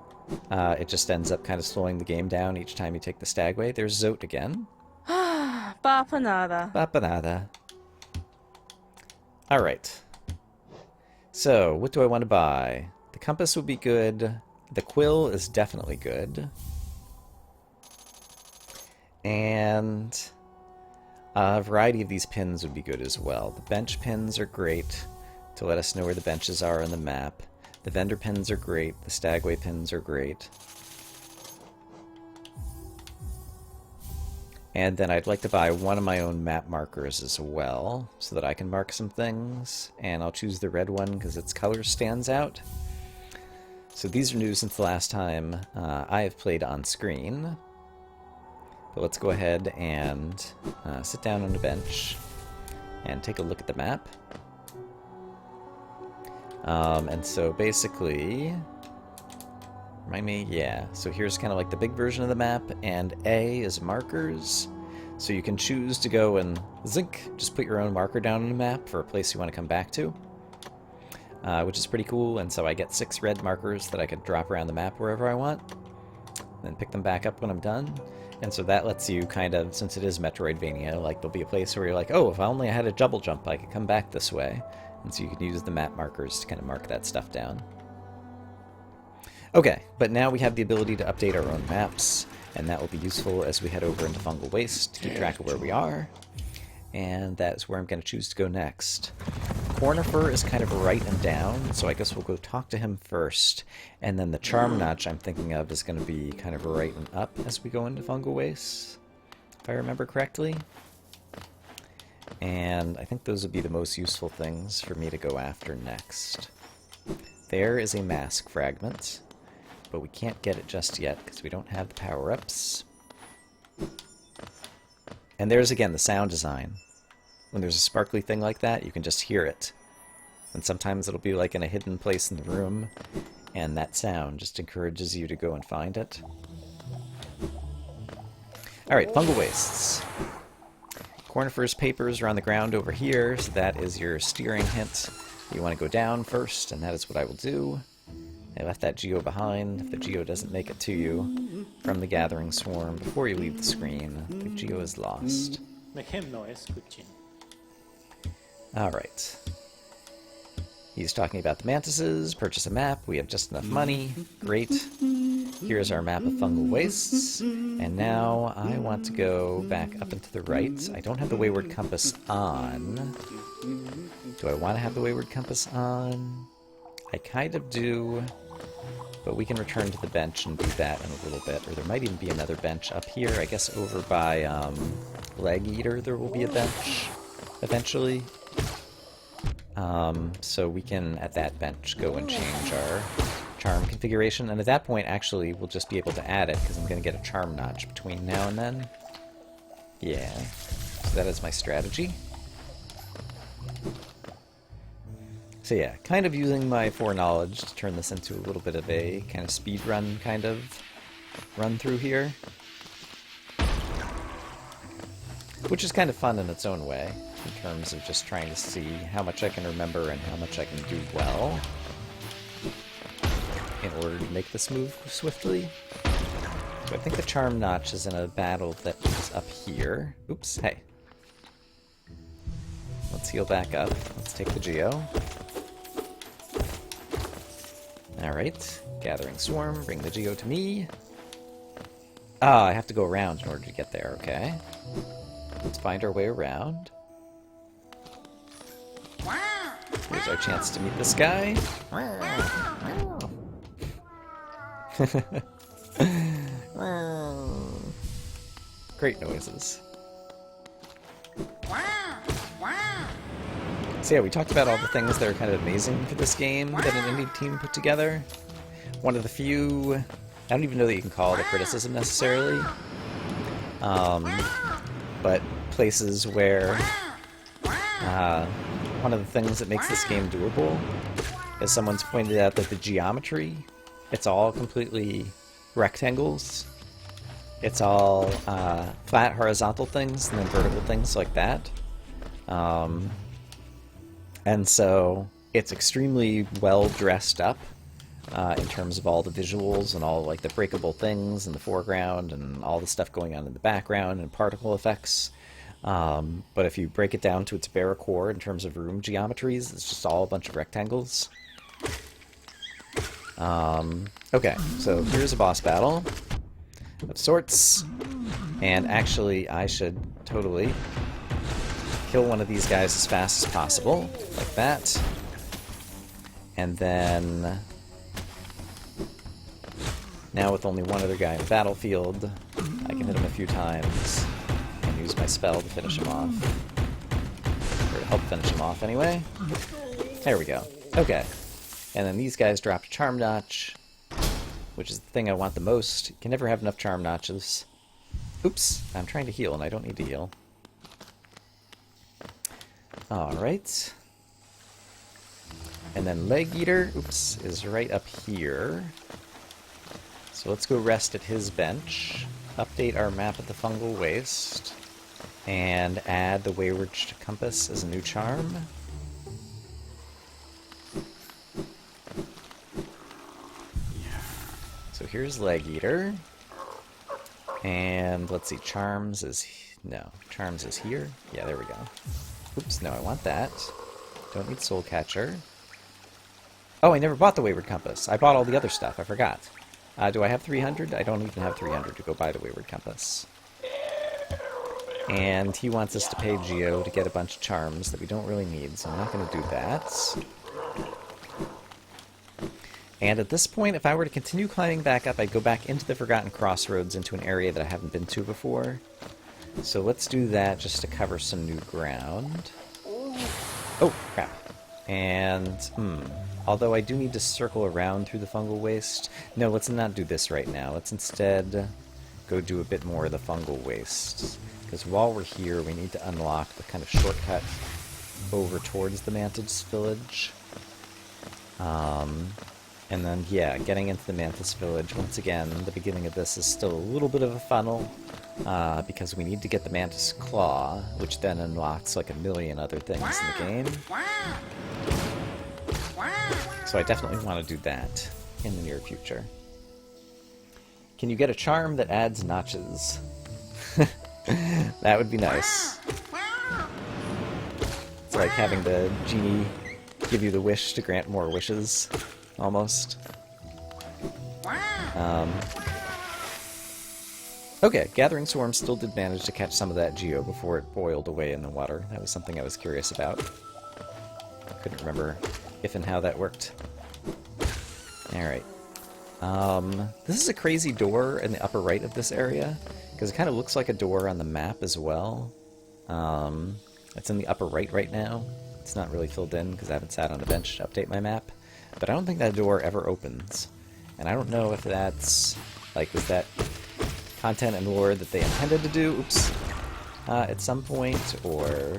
it just ends up kind of slowing the game down each time you take the Stagway. There's Zote again. Papanada. Papanada. Alright. So, what do I want to buy? The compass would be good. The quill is definitely good. And a variety of these pins would be good as well. The bench pins are great to let us know where the benches are on the map. The vendor pins are great. The Stagway pins are great. And then I'd like to buy one of my own map markers as well, so that I can mark some things. And I'll choose the red one because its color stands out. So these are new since the last time I have played on screen. But let's go ahead and sit down on the bench and take a look at the map. And so basically, remind me, yeah, so here's kind of like the big version of the map, and A is markers. So you can choose to go and zinc, just put your own marker down on the map for a place you want to come back to, which is pretty cool. And so I get 6 red markers that I could drop around the map wherever I want, then pick them back up when I'm done. And so that lets you kind of, since it is Metroidvania, like there'll be a place where you're like, oh, if I only had a double jump, I could come back this way. And so you can use the map markers to kind of mark that stuff down. Okay, but now we have the ability to update our own maps, and that will be useful as we head over into Fungal Waste to keep track of where we are. And that is where I'm going to choose to go next. Cornifer is kind of right and down, so I guess we'll go talk to him first. And then the Charm Notch I'm thinking of is going to be kind of right and up as we go into Fungal Waste, if I remember correctly. And I think those would be the most useful things for me to go after next. There is a mask fragment, but we can't get it just yet because we don't have the power-ups. And there's again the sound design. When there's a sparkly thing like that, you can just hear it. And sometimes it'll be like in a hidden place in the room, and that sound just encourages you to go and find it. Alright, Fungal Wastes. Cornifer's papers are on the ground over here, so that is your steering hint. You want to go down first, and that is what I will do. I left that Geo behind. If the Geo doesn't make it to you from the Gathering Swarm before you leave the screen, the Geo is lost. Make him noise, Kuchin. Alright. He's talking about the mantises. Purchase a map. We have just enough money. Great. Here's our map of Fungal Wastes. And now I want to go back up and to the right. I don't have the Wayward Compass on. Do I want to have the Wayward Compass on? I kind of do. But we can return to the bench and do that in a little bit. Or there might even be another bench up here. I guess over by Leg Eater there will be a bench eventually. So we can, at that bench, go and change our charm configuration. And at that point, actually, we'll just be able to add it, because I'm going to get a charm notch between now and then. Yeah. So that is my strategy. So yeah, kind of using my foreknowledge to turn this into a little bit of a kind of speed run kind of run through here. Which is kind of fun in its own way, in terms of just trying to see how much I can remember and how much I can do well in order to make this move swiftly. So I think the Charm Notch is in a battle that is up here. Oops, hey. Let's heal back up. Let's take the Geo. Alright, Gathering Swarm, bring the Geo to me. Ah, I have to go around in order to get there, okay. Let's find our way around. Here's our chance to meet this guy. Great noises. So yeah, we talked about all the things that are kind of amazing for this game that an indie team put together. One of the few, I don't even know that you can call it a criticism necessarily, but places where one of the things that makes this game doable is someone's pointed out that the geometry, it's all completely rectangles. It's all flat horizontal things and then vertical things like that. And so it's extremely well dressed up in terms of all the visuals and all like the breakable things in the foreground and all the stuff going on in the background and particle effects. But if you break it down to its bare core in terms of room geometries, it's just all a bunch of rectangles. Okay, so here's a boss battle of sorts. And actually, I should totally kill one of these guys as fast as possible, like that. And then, now with only one other guy in the battlefield, I can hit him a few times and use my spell to finish him off. Or to help finish him off anyway. There we go. Okay. And then these guys drop a charm notch, which is the thing I want the most. You can never have enough charm notches. Oops, I'm trying to heal and I don't need to heal. Alright. And then Leg Eater, oops, is right up here. So let's go rest at his bench, update our map of the Fungal Waste, and add the Wayward Compass as a new charm. So here's Leg Eater. And let's see, Charms is... no, Charms is here. Yeah, there we go. Oops, no, I want that. Don't need Soul Catcher. Oh, I never bought the Wayward Compass. I bought all the other stuff, I forgot. Do I have 300? I don't even have 300 to go buy the Wayward Compass. And he wants us to pay Geo to get a bunch of charms that we don't really need, so I'm not going to do that. And at this point, if I were to continue climbing back up, I'd go back into the Forgotten Crossroads into an area that I haven't been to before. So let's do that just to cover some new ground. Oh, crap. And, although I do need to circle around through the Fungal Waste. No, let's not do this right now. Let's instead go do a bit more of the Fungal Waste. Because while we're here, we need to unlock the kind of shortcut over towards the Mantis Village. And then, yeah, getting into the Mantis Village, once again, the beginning of this is still a little bit of a funnel, because we need to get the Mantis Claw, which then unlocks like a million other things in the game. So I definitely want to do that in the near future. Can you get a charm that adds notches? That would be nice. It's like having the genie give you the wish to grant more wishes, almost. Okay, Gathering Swarm still did manage to catch some of that Geo before it boiled away in the water. That was something I was curious about. Couldn't remember if and how that worked. Alright. This is a crazy door in the upper right of this area, because it kind of looks like a door on the map as well. It's in the upper right now. It's not really filled in because I haven't sat on a bench to update my map. But I don't think that door ever opens. And I don't know if that's, like, was that content and lore that they intended to do, at some point, or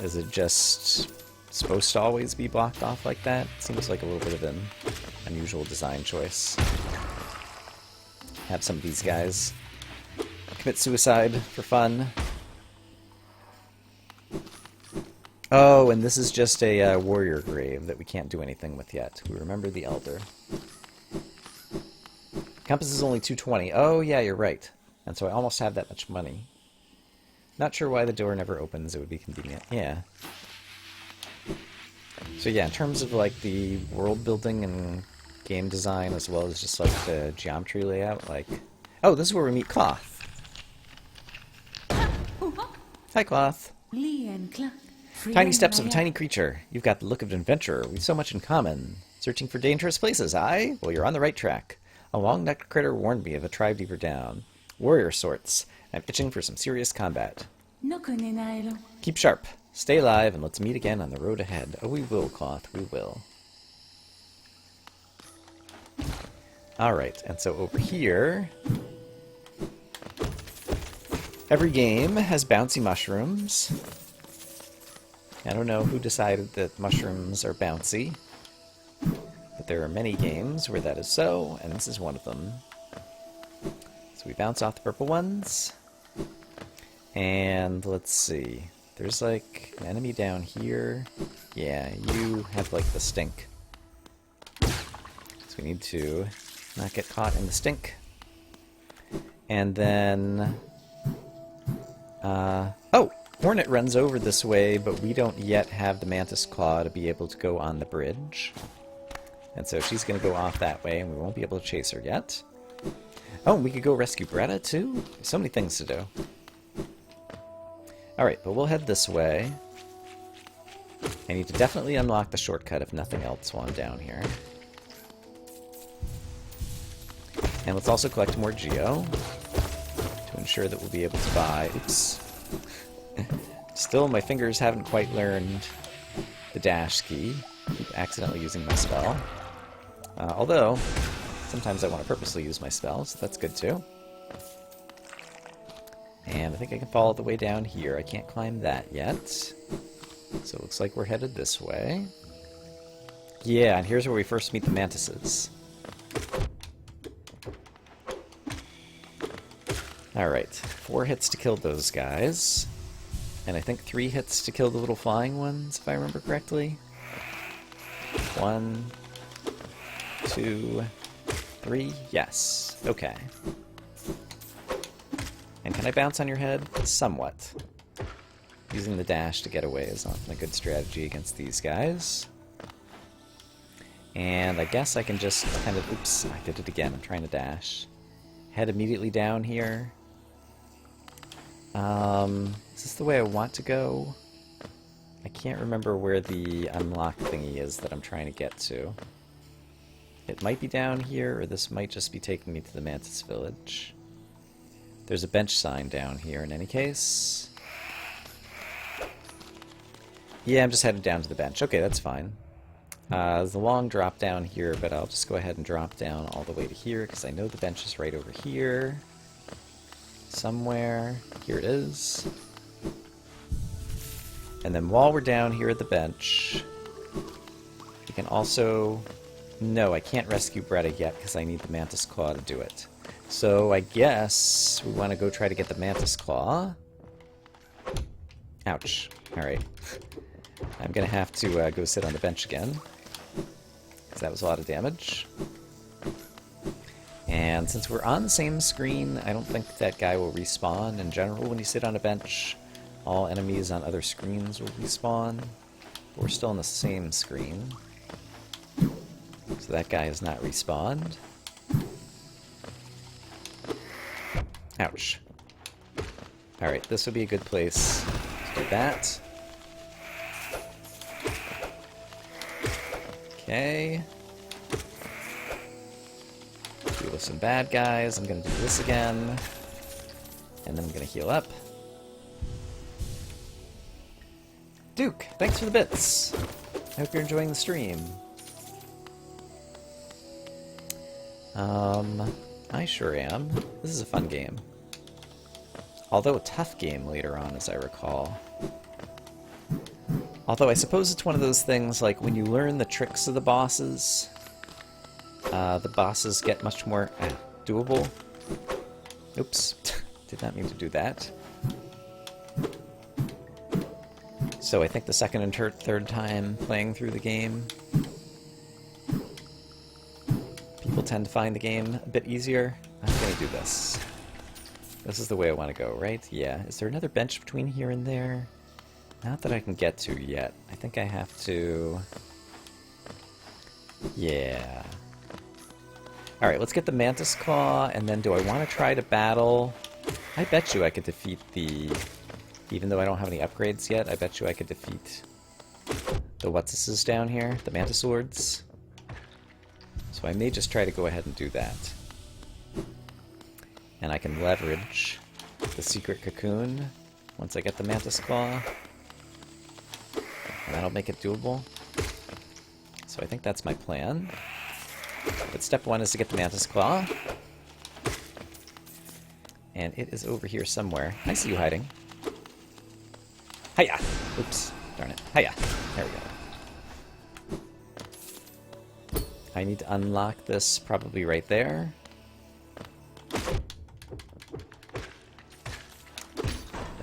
is it just supposed to always be blocked off like that? Seems like a little bit of an unusual design choice. Have some of these guys commit suicide for fun. Oh, and this is just a warrior grave that we can't do anything with yet. We remember the Elder. Compass is only 220. Oh, yeah, you're right. And so I almost have that much money. Not sure why the door never opens. It would be convenient. Yeah. So yeah, in terms of like the world building and game design, as well as just like the geometry layout, like... Oh, this is where we meet Cloth. Hi, Cloth. Tiny steps of a tiny creature. You've got the look of an adventurer. We've so much in common. Searching for dangerous places, aye? Well, you're on the right track. A long-necked critter warned me of a tribe deeper down. Warrior sorts. I'm itching for some serious combat. Keep sharp. Stay alive, and let's meet again on the road ahead. Oh, we will, Cloth. We will. Alright, and so over here... Every game has bouncy mushrooms. I don't know who decided that mushrooms are bouncy, but there are many games where that is so, and this is one of them. So we bounce off the purple ones. And let's see. There's like an enemy down here. Yeah, you have like the stink. So we need to not get caught in the stink. And then... oh! Hornet runs over this way, but we don't yet have the Mantis Claw to be able to go on the bridge. And so she's going to go off that way, and we won't be able to chase her yet. Oh, we could go rescue Greta, too? So many things to do. Alright, but we'll head this way. I need to definitely unlock the shortcut, if nothing else, while I'm down here. And let's also collect more Geo to ensure that we'll be able to buy... Oops. Still, my fingers haven't quite learned the dash key. I keep accidentally using my spell. Although, sometimes I want to purposely use my spell, so that's good too. And I think I can follow the way down here. I can't climb that yet. So it looks like we're headed this way. Yeah, and here's where we first meet the mantises. Alright, 4 hits to kill those guys. And I think 3 hits to kill the little flying ones, if I remember correctly. 1, 2, 3, yes. Okay. And can I bounce on your head? Somewhat. Using the dash to get away is often a good strategy against these guys. And I guess I can just kind of... Oops, I did it again. I'm trying to dash. Head immediately down here. Is this the way I want to go? I can't remember where the unlock thingy is that I'm trying to get to. It might be down here, or this might just be taking me to the Mantis Village. There's a bench sign down here in any case. Yeah, I'm just headed down to the bench. Okay, that's fine. There's a long drop down here, but I'll just go ahead and drop down all the way to here, because I know the bench is right over here. Somewhere. Here it is. And then while we're down here at the bench, we can also... No, I can't rescue Greta yet, because I need the Mantis Claw to do it. So I guess we want to go try to get the Mantis Claw. Ouch. Alright. I'm going to have to go sit on the bench again, because that was a lot of damage. And since we're on the same screen, I don't think that guy will respawn. In general, when you sit on a bench, all enemies on other screens will respawn. But we're still on the same screen. So that guy has not respawned. Ouch. Alright, this would be a good place to do that. Okay. Deal with some bad guys. I'm gonna do this again. And then I'm gonna heal up. Duke, thanks for the bits. I hope you're enjoying the stream. I sure am. This is a fun game. Although a tough game later on, as I recall. Although I suppose it's one of those things, like, when you learn the tricks of the bosses get much more doable. Oops. Did not mean to do that. So I think the second and third time playing through the game, people tend to find the game a bit easier. I'm gonna do this. This is the way I want to go, right? Yeah. Is there another bench between here and there? Not that I can get to yet. I think I have to... Yeah. Alright, let's get the Mantis Claw, and then do I want to try to battle... I bet you I could defeat the... Even though I don't have any upgrades yet, I bet you I could defeat the what's-this down here, the Mantis Lords. So I may just try to go ahead and do that. And I can leverage the secret cocoon once I get the Mantis Claw. And that'll make it doable. So I think that's my plan. But step 1 is to get the Mantis Claw. And it is over here somewhere. I see you hiding. Hiya! Oops. Darn it. Hiya! There we go. I need to unlock this probably right there.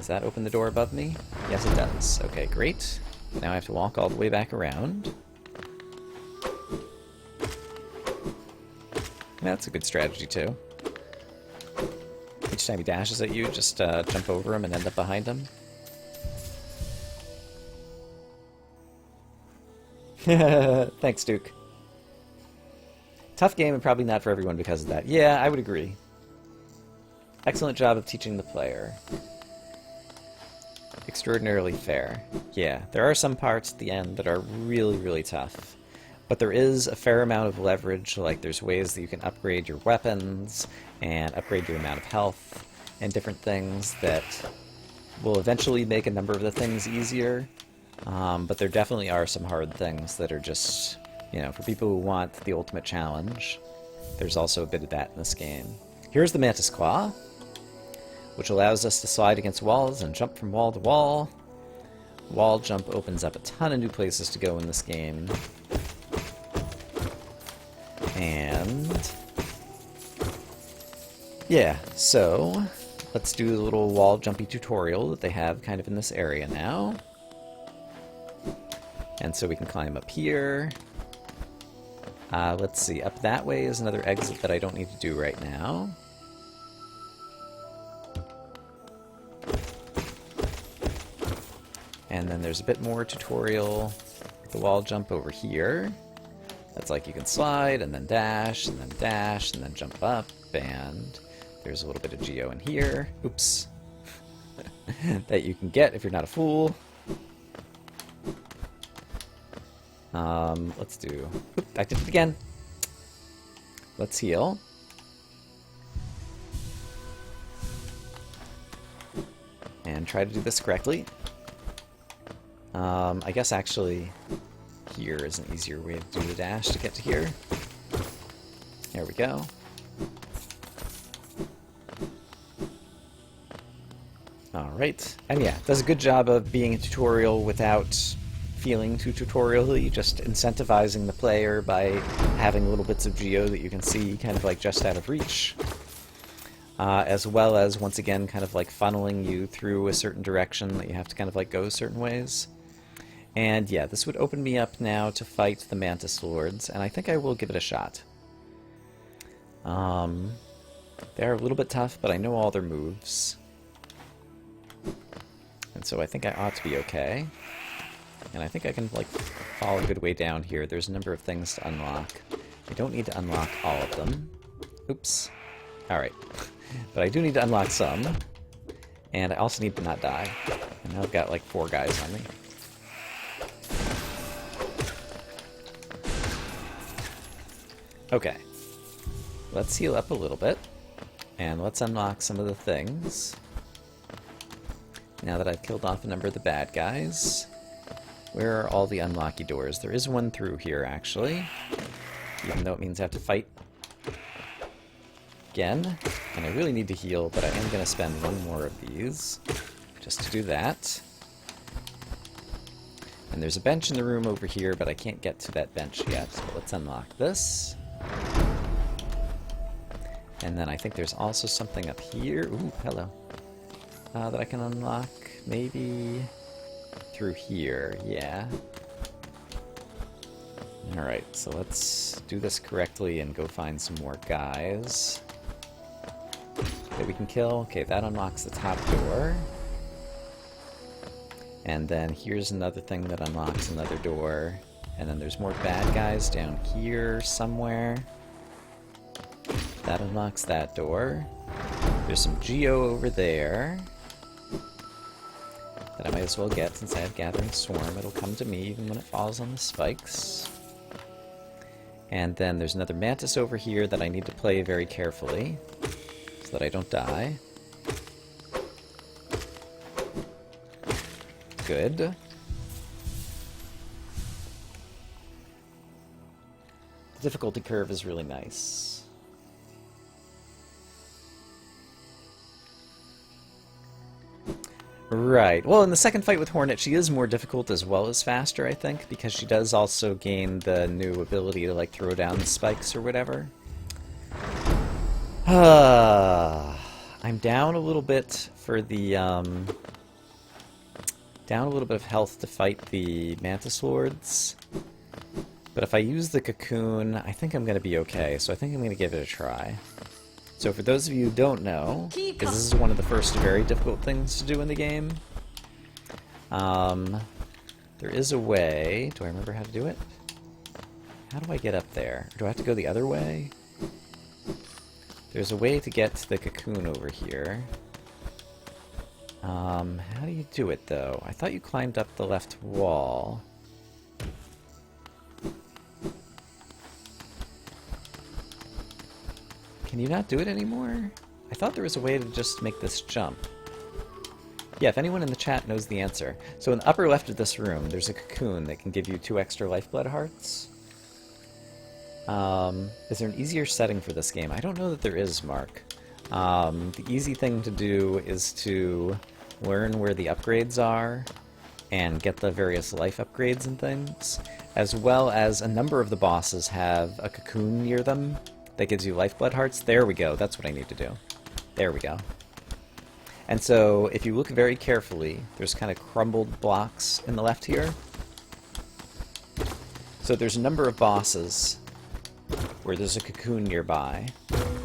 Does that open the door above me? Yes, it does. Okay, great. Now I have to walk all the way back around. That's a good strategy, too. Each time he dashes at you, just jump over him and end up behind him. Thanks, Duke. Tough game and probably not for everyone because of that. Yeah, I would agree. Excellent job of teaching the player. Extraordinarily fair. Yeah, there are some parts at the end that are really, really tough. But there is a fair amount of leverage, like there's ways that you can upgrade your weapons and upgrade your amount of health and different things that will eventually make a number of the things easier. But there definitely are some hard things that are just, you know, for people who want the ultimate challenge. There's also a bit of that in this game. Here's the Mantis Claw, which allows us to slide against walls and jump from wall to wall. Wall jump opens up a ton of new places to go in this game. And yeah, so let's do the little wall jumpy tutorial that they have kind of in this area now. And so we can climb up here. Let's see, up that way is another exit that I don't need to do right now. And then there's a bit more tutorial with the wall jump over here. That's like you can slide, and then dash, and then jump up, and there's a little bit of geo in here. Oops. That you can get if you're not a fool. Let's do... Oop, I did it again. Let's heal. And try to do this correctly. I guess actually here is an easier way to do the dash to get to here. There we go. Alright. And yeah, does a good job of being a tutorial without feeling too tutorial-y, just incentivizing the player by having little bits of geo that you can see kind of like just out of reach. As well as, once again, kind of like funneling you through a certain direction that you have to kind of like go certain ways. And yeah, this would open me up now to fight the Mantis Lords, and I think I will give it a shot. They're a little bit tough, but I know all their moves. And so I think I ought to be okay. And I think I can, like, follow a good way down here. There's a number of things to unlock. I don't need to unlock all of them. Oops. Alright. But I do need to unlock some. And I also need to not die. And now I've got, like, 4 guys on me. Okay. Let's heal up a little bit. And let's unlock some of the things. Now that I've killed off a number of the bad guys. Where are all the unlocky doors? There is one through here, actually. Even though it means I have to fight again. And I really need to heal, but I am going to spend one more of these just to do that. And there's a bench in the room over here, but I can't get to that bench yet. So let's unlock this. And then I think there's also something up here. Ooh, hello. That I can unlock, maybe through here, yeah. Alright, so let's do this correctly and go find some more guys that we can kill. Okay, that unlocks the top door. And then here's another thing that unlocks another door. And then there's more bad guys down here somewhere. That unlocks that door. There's some geo over there that I might as well get since I have Gathering Swarm. It'll come to me even when it falls on the spikes. And then there's another Mantis over here that I need to play very carefully so that I don't die. Good. The difficulty curve is really nice. Right. Well, in the second fight with Hornet, she is more difficult as well as faster, I think, because she does also gain the new ability to, like, throw down the spikes or whatever. I'm down a little bit for the down a little bit of health to fight the Mantis Lords. But if I use the cocoon, I think I'm going to be okay, so I think I'm going to give it a try. So for those of you who don't know, because this is one of the first very difficult things to do in the game, there is a way... Do I remember how to do it? How do I get up there? Or do I have to go the other way? There's a way to get the cocoon over here. How do you do it, though? I thought you climbed up the left wall. Can you not do it anymore? I thought there was a way to just make this jump. Yeah, if anyone in the chat knows the answer. So in the upper left of this room, there's a cocoon that can give you 2 extra lifeblood hearts. Is there an easier setting for this game? I don't know that there is, Mark. The easy thing to do is to learn where the upgrades are and get the various life upgrades and things, as well as a number of the bosses have a cocoon near them that gives you lifeblood hearts. There we go, that's what I need to do. There we go. And so, if you look very carefully, there's kind of crumbled blocks in the left here. So there's a number of bosses where there's a cocoon nearby.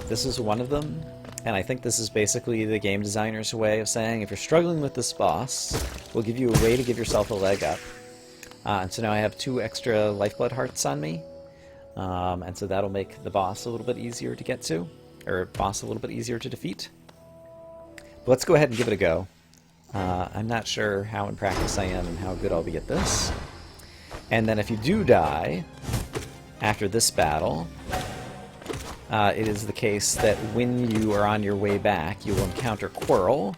This is one of them, and I think this is basically the game designer's way of saying, if you're struggling with this boss, we'll give you a way to give yourself a leg up. And so now I have 2 extra lifeblood hearts on me. And so that'll make the boss a little bit easier to get to, or boss a little bit easier to defeat. But let's go ahead and give it a go. I'm not sure how in practice I am and how good I'll be at this. And then if you do die after this battle, it is the case that when you are on your way back, you will encounter Quirrell,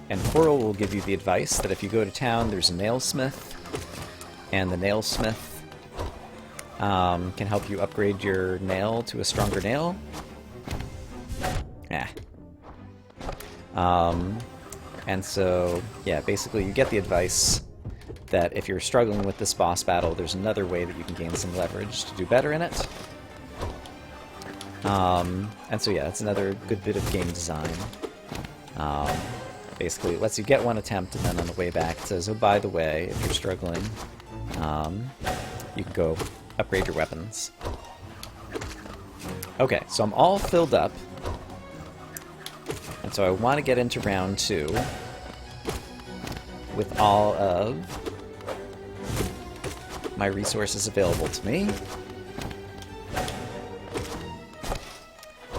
and Quirrell will give you the advice that if you go to town, there's a nailsmith, and the nailsmith can help you upgrade your nail to a stronger nail. And so, yeah, basically you get the advice that if you're struggling with this boss battle, there's another way that you can gain some leverage to do better in it. And so yeah, it's another good bit of game design. Basically, it lets you get one attempt, and then on the way back it says, oh, by the way, if you're struggling, you can go upgrade your weapons. Okay, so I'm all filled up. And so I want to get into round 2 with all of my resources available to me.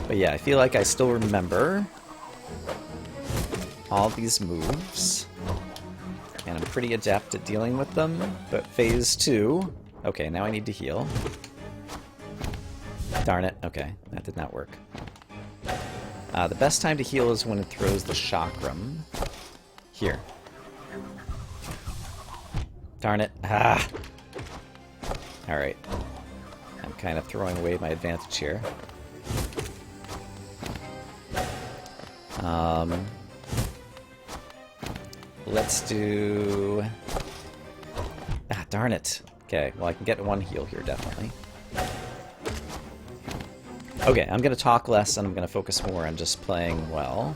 But yeah, I feel like I still remember all these moves, and I'm pretty adept at dealing with them. But phase 2... Okay, now I need to heal. Darn it. Okay, that did not work. The best time to heal is when it throws the chakram. Here. Darn it. Ah! Alright. I'm kind of throwing away my advantage here. Let's do... Ah, darn it. Okay, well I can get 1 heal here, definitely. Okay, I'm going to talk less and I'm going to focus more on just playing well.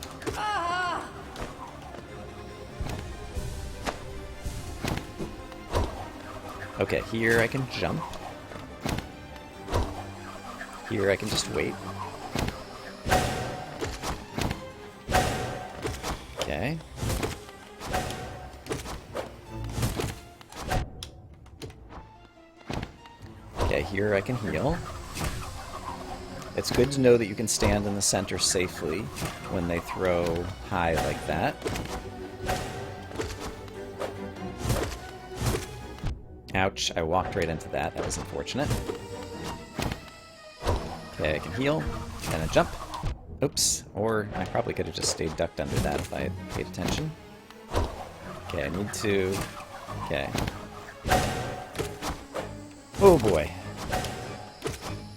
Okay, here I can jump. Here I can just wait. Okay. Okay, here I can heal. It's good to know that you can stand in the center safely when they throw high like that. Ouch, I walked right into that. That was unfortunate. Okay, I can heal, and then jump. Oops, or I probably could have just stayed ducked under that if I had paid attention. Okay, I need to... Okay. Oh boy.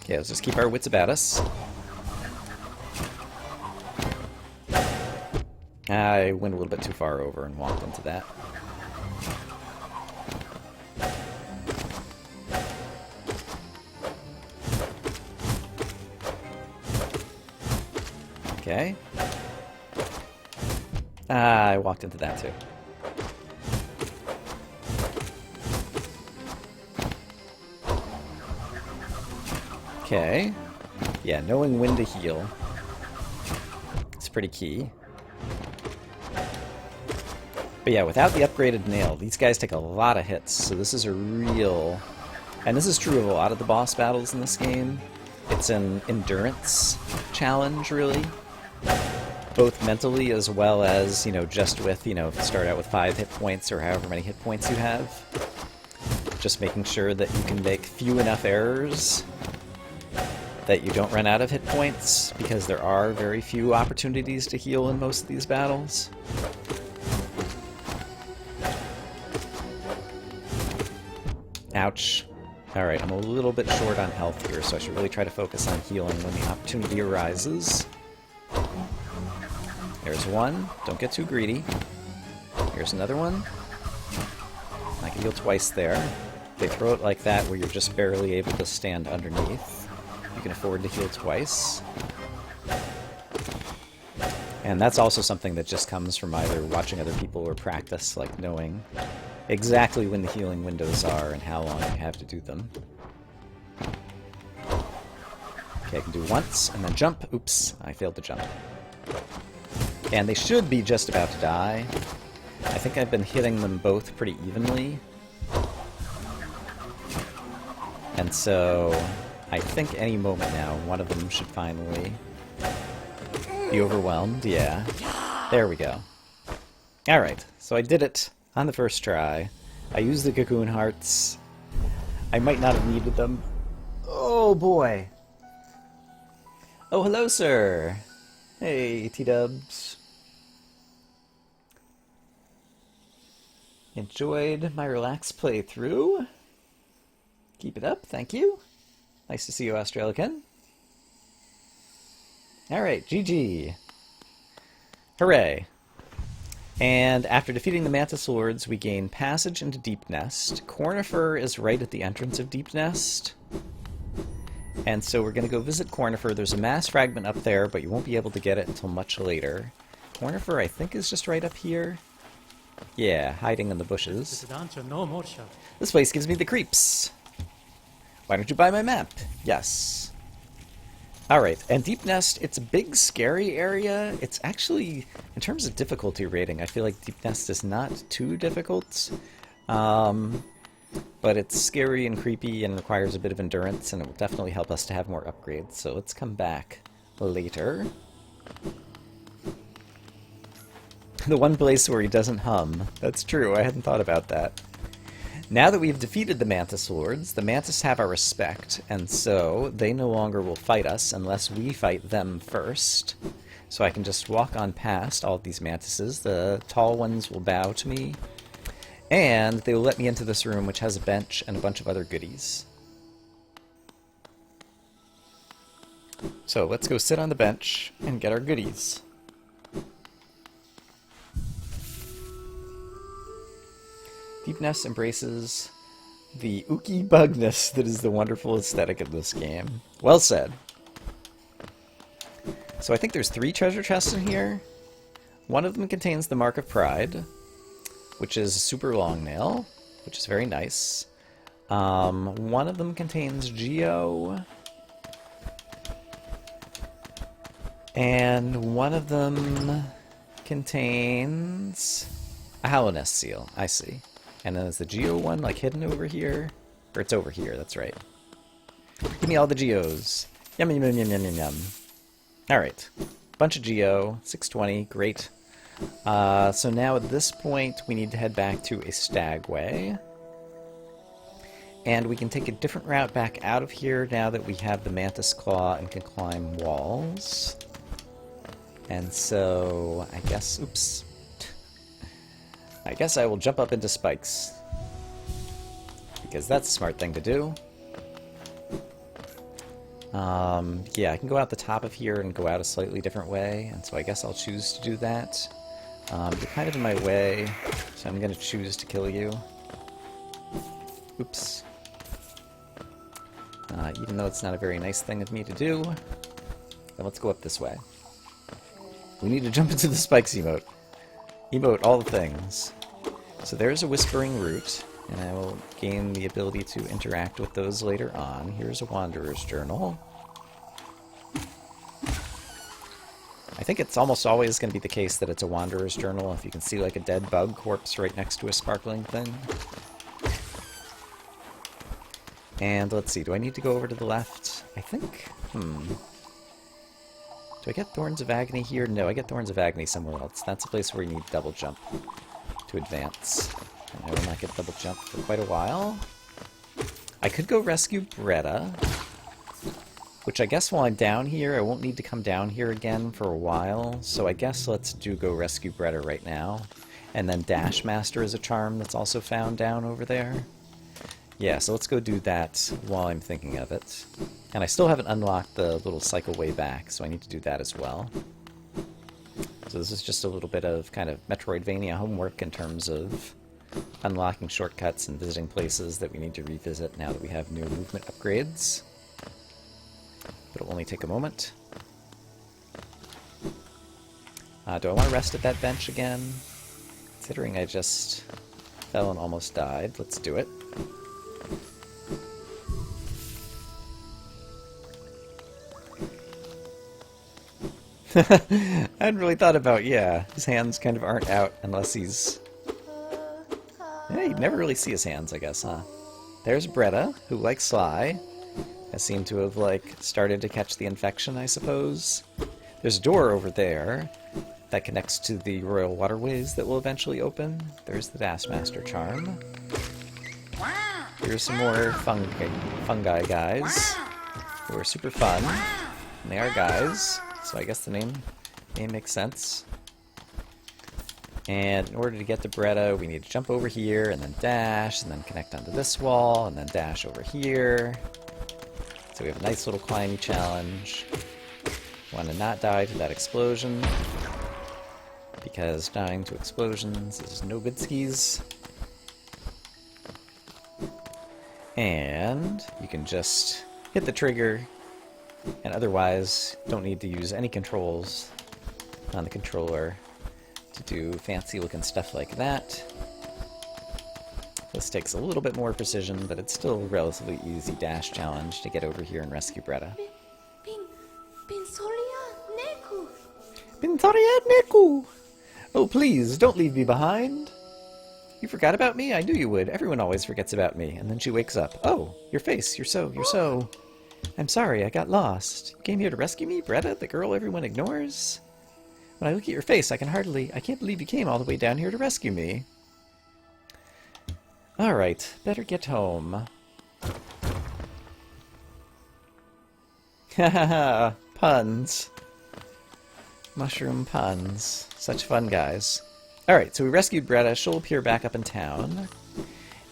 Okay, let's just keep our wits about us. I went a little bit too far over and walked into that. Okay. I walked into that too. Okay. Yeah, knowing when to heal. It's pretty key. But yeah, without the upgraded nail, these guys take a lot of hits, so this is a real... And this is true of a lot of the boss battles in this game. It's an endurance challenge, really. Both mentally as well as, you know, just with, you know, if you start out with 5 hit points or however many hit points you have. Just making sure that you can make few enough errors that you don't run out of hit points, because there are very few opportunities to heal in most of these battles. Ouch. Alright, I'm a little bit short on health here, so I should really try to focus on healing when the opportunity arises. There's one. Don't get too greedy. Here's another one. I can heal twice there. They throw it like that where you're just barely able to stand underneath. You can afford to heal twice. And that's also something that just comes from either watching other people or practice, like knowing exactly when the healing windows are and how long you have to do them. Okay, I can do once, and then jump. Oops, I failed to jump. And they should be just about to die. I think I've been hitting them both pretty evenly. And so, I think any moment now, one of them should finally be overwhelmed. Yeah. There we go. Alright, so I did it on the first try. I used the cocoon hearts. I might not have needed them. Oh boy. Oh, hello, sir. Hey, T-dubs. Enjoyed my relaxed playthrough. Keep it up, thank you. Nice to see you, Australican. Alright, GG. Hooray. And after defeating the Mantis Lords, we gain passage into Deep Nest. Cornifer is right at the entrance of Deep Nest. And so we're going to go visit Cornifer. There's a mass fragment up there, but you won't be able to get it until much later. Cornifer, I think, is just right up here. Yeah, hiding in the bushes. This place gives me the creeps. Why don't you buy my map? Yes. Alright, and Deep Nest, it's a big, scary area. It's actually, in terms of difficulty rating, I feel like Deep Nest is not too difficult. But it's scary and creepy and requires a bit of endurance, and it will definitely help us to have more upgrades. So let's come back later. The one place where he doesn't hum. That's true, I hadn't thought about that. Now that we've defeated the Mantis Lords, the Mantis have our respect, and so they no longer will fight us unless we fight them first. So I can just walk on past all of these Mantises. The tall ones will bow to me, and they will let me into this room, which has a bench and a bunch of other goodies. So let's go sit on the bench and get our goodies. Deep Nest embraces the ooky bugness that is the wonderful aesthetic of this game. Well said. So I think there's 3 treasure chests in here. One of them contains the Mark of Pride, which is a super long nail, which is very nice. One of them contains Geo. And one of them contains a Hallownest seal. I see. And then there's the Geo one, like, hidden over here. Or it's over here, that's right. Give me all the Geos. Yum, yum, yum, yum, yum, yum, yum. Alright. Bunch of Geo. 620, great. So now at this point, we need to head back to a Stagway. And we can take a different route back out of here now that we have the Mantis Claw and can climb walls. And so, I guess, oops. I guess I will jump up into spikes. Because that's a smart thing to do. Yeah, I can go out the top of here and go out a slightly different way, and so I guess I'll choose to do that. You're kind of in my way, so I'm going to choose to kill you. Oops. Even though it's not a very nice thing of me to do. Then let's go up this way. We need to jump into the spikes emote. Emote all the things. So there's a whispering root, and I will gain the ability to interact with those later on. Here's a Wanderer's Journal. I think it's almost always going to be the case that it's a Wanderer's Journal if you can see like a dead bug corpse right next to a sparkling thing. And let's see, do I need to go over to the left? I think, Do I get Thorns of Agony here? No, I get Thorns of Agony somewhere else. That's a place where you need double jump to advance. And I will not get double jump for quite a while. I could go rescue Bretta, which I guess while I'm down here, I won't need to come down here again for a while. So I guess let's go rescue Bretta right now. And then Dash Master is a charm that's also found down over there. Yeah, so let's go do that while I'm thinking of it. And I still haven't unlocked the little cycle way back, so I need to do that as well. So this is just a little bit of kind of Metroidvania homework in terms of unlocking shortcuts and visiting places that we need to revisit now that we have new movement upgrades. But it'll only take a moment. Do I want to rest at that bench again? Considering I just fell and almost died, let's do it. I hadn't really thought about, yeah, his hands kind of aren't out unless he's... Yeah, you'd never really see his hands, I guess, huh? There's Bretta, who, like Sly, has seemed to have, like, started to catch the infection, I suppose. There's a door over there that connects to the Royal Waterways that will eventually open. There's the Dash Master charm. Here's some more fungi guys, who are super fun. And they are guys. So I guess the name makes sense. And in order to get to Bretta, we need to jump over here, and then dash, and then connect onto this wall, and then dash over here. So we have a nice little climbing challenge. Want to not die to that explosion, because dying to explosions is no good skis. And you can just hit the trigger, and otherwise don't need to use any controls on the controller to do fancy looking stuff like that. This takes a little bit more precision, but it's still a relatively easy dash challenge to get over here and rescue Bretta. Binsoria Neku! Oh please, don't leave me behind! You forgot about me? I knew you would. Everyone always forgets about me. And then she wakes up. Oh, your face. You're so... I'm sorry, I got lost. You came here to rescue me, Bretta, the girl everyone ignores? When I look at your face, I can't believe you came all the way down here to rescue me. Alright, better get home. Hahaha, puns. Mushroom puns. Such fun, guys. Alright, so we rescued Bretta. She'll appear back up in town.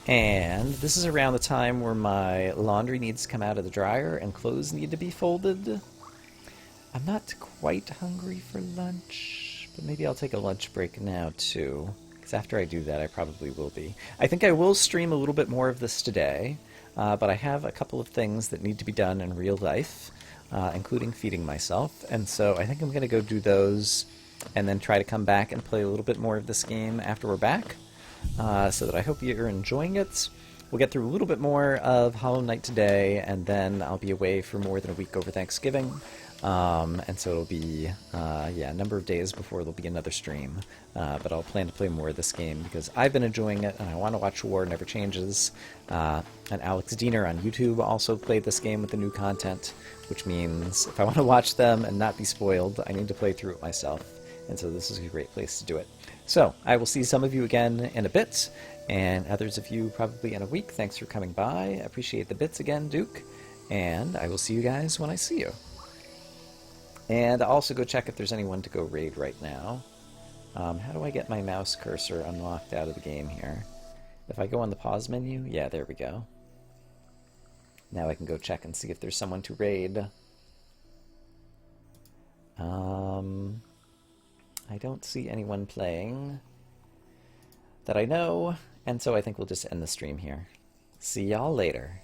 And this is around the time where my laundry needs to come out of the dryer and clothes need to be folded. I'm not quite hungry for lunch, but maybe I'll take a lunch break now too, because after I do that I probably will be. I think I will stream a little bit more of this today, but I have a couple of things that need to be done in real life, including feeding myself, and so I think I'm going to go do those and then try to come back and play a little bit more of this game after we're back. So that I hope you're enjoying it. We'll get through a little bit more of Hollow Knight today, and then I'll be away for more than a week over Thanksgiving. And so it'll be, a number of days before there'll be another stream. But I'll plan to play more of this game because I've been enjoying it, and I want to watch War Never Changes. And Alex Diener on YouTube also played this game with the new content, which means if I want to watch them and not be spoiled, I need to play through it myself. And so this is a great place to do it. So, I will see some of you again in a bit, and others of you probably in a week. Thanks for coming by. I appreciate the bits again, Duke. And I will see you guys when I see you. And I'll also go check if there's anyone to go raid right now. How do I get my mouse cursor unlocked out of the game here? If I go on the pause menu, yeah, there we go. Now I can go check and see if there's someone to raid. I don't see anyone playing that I know, and so I think we'll just end the stream here. See y'all later.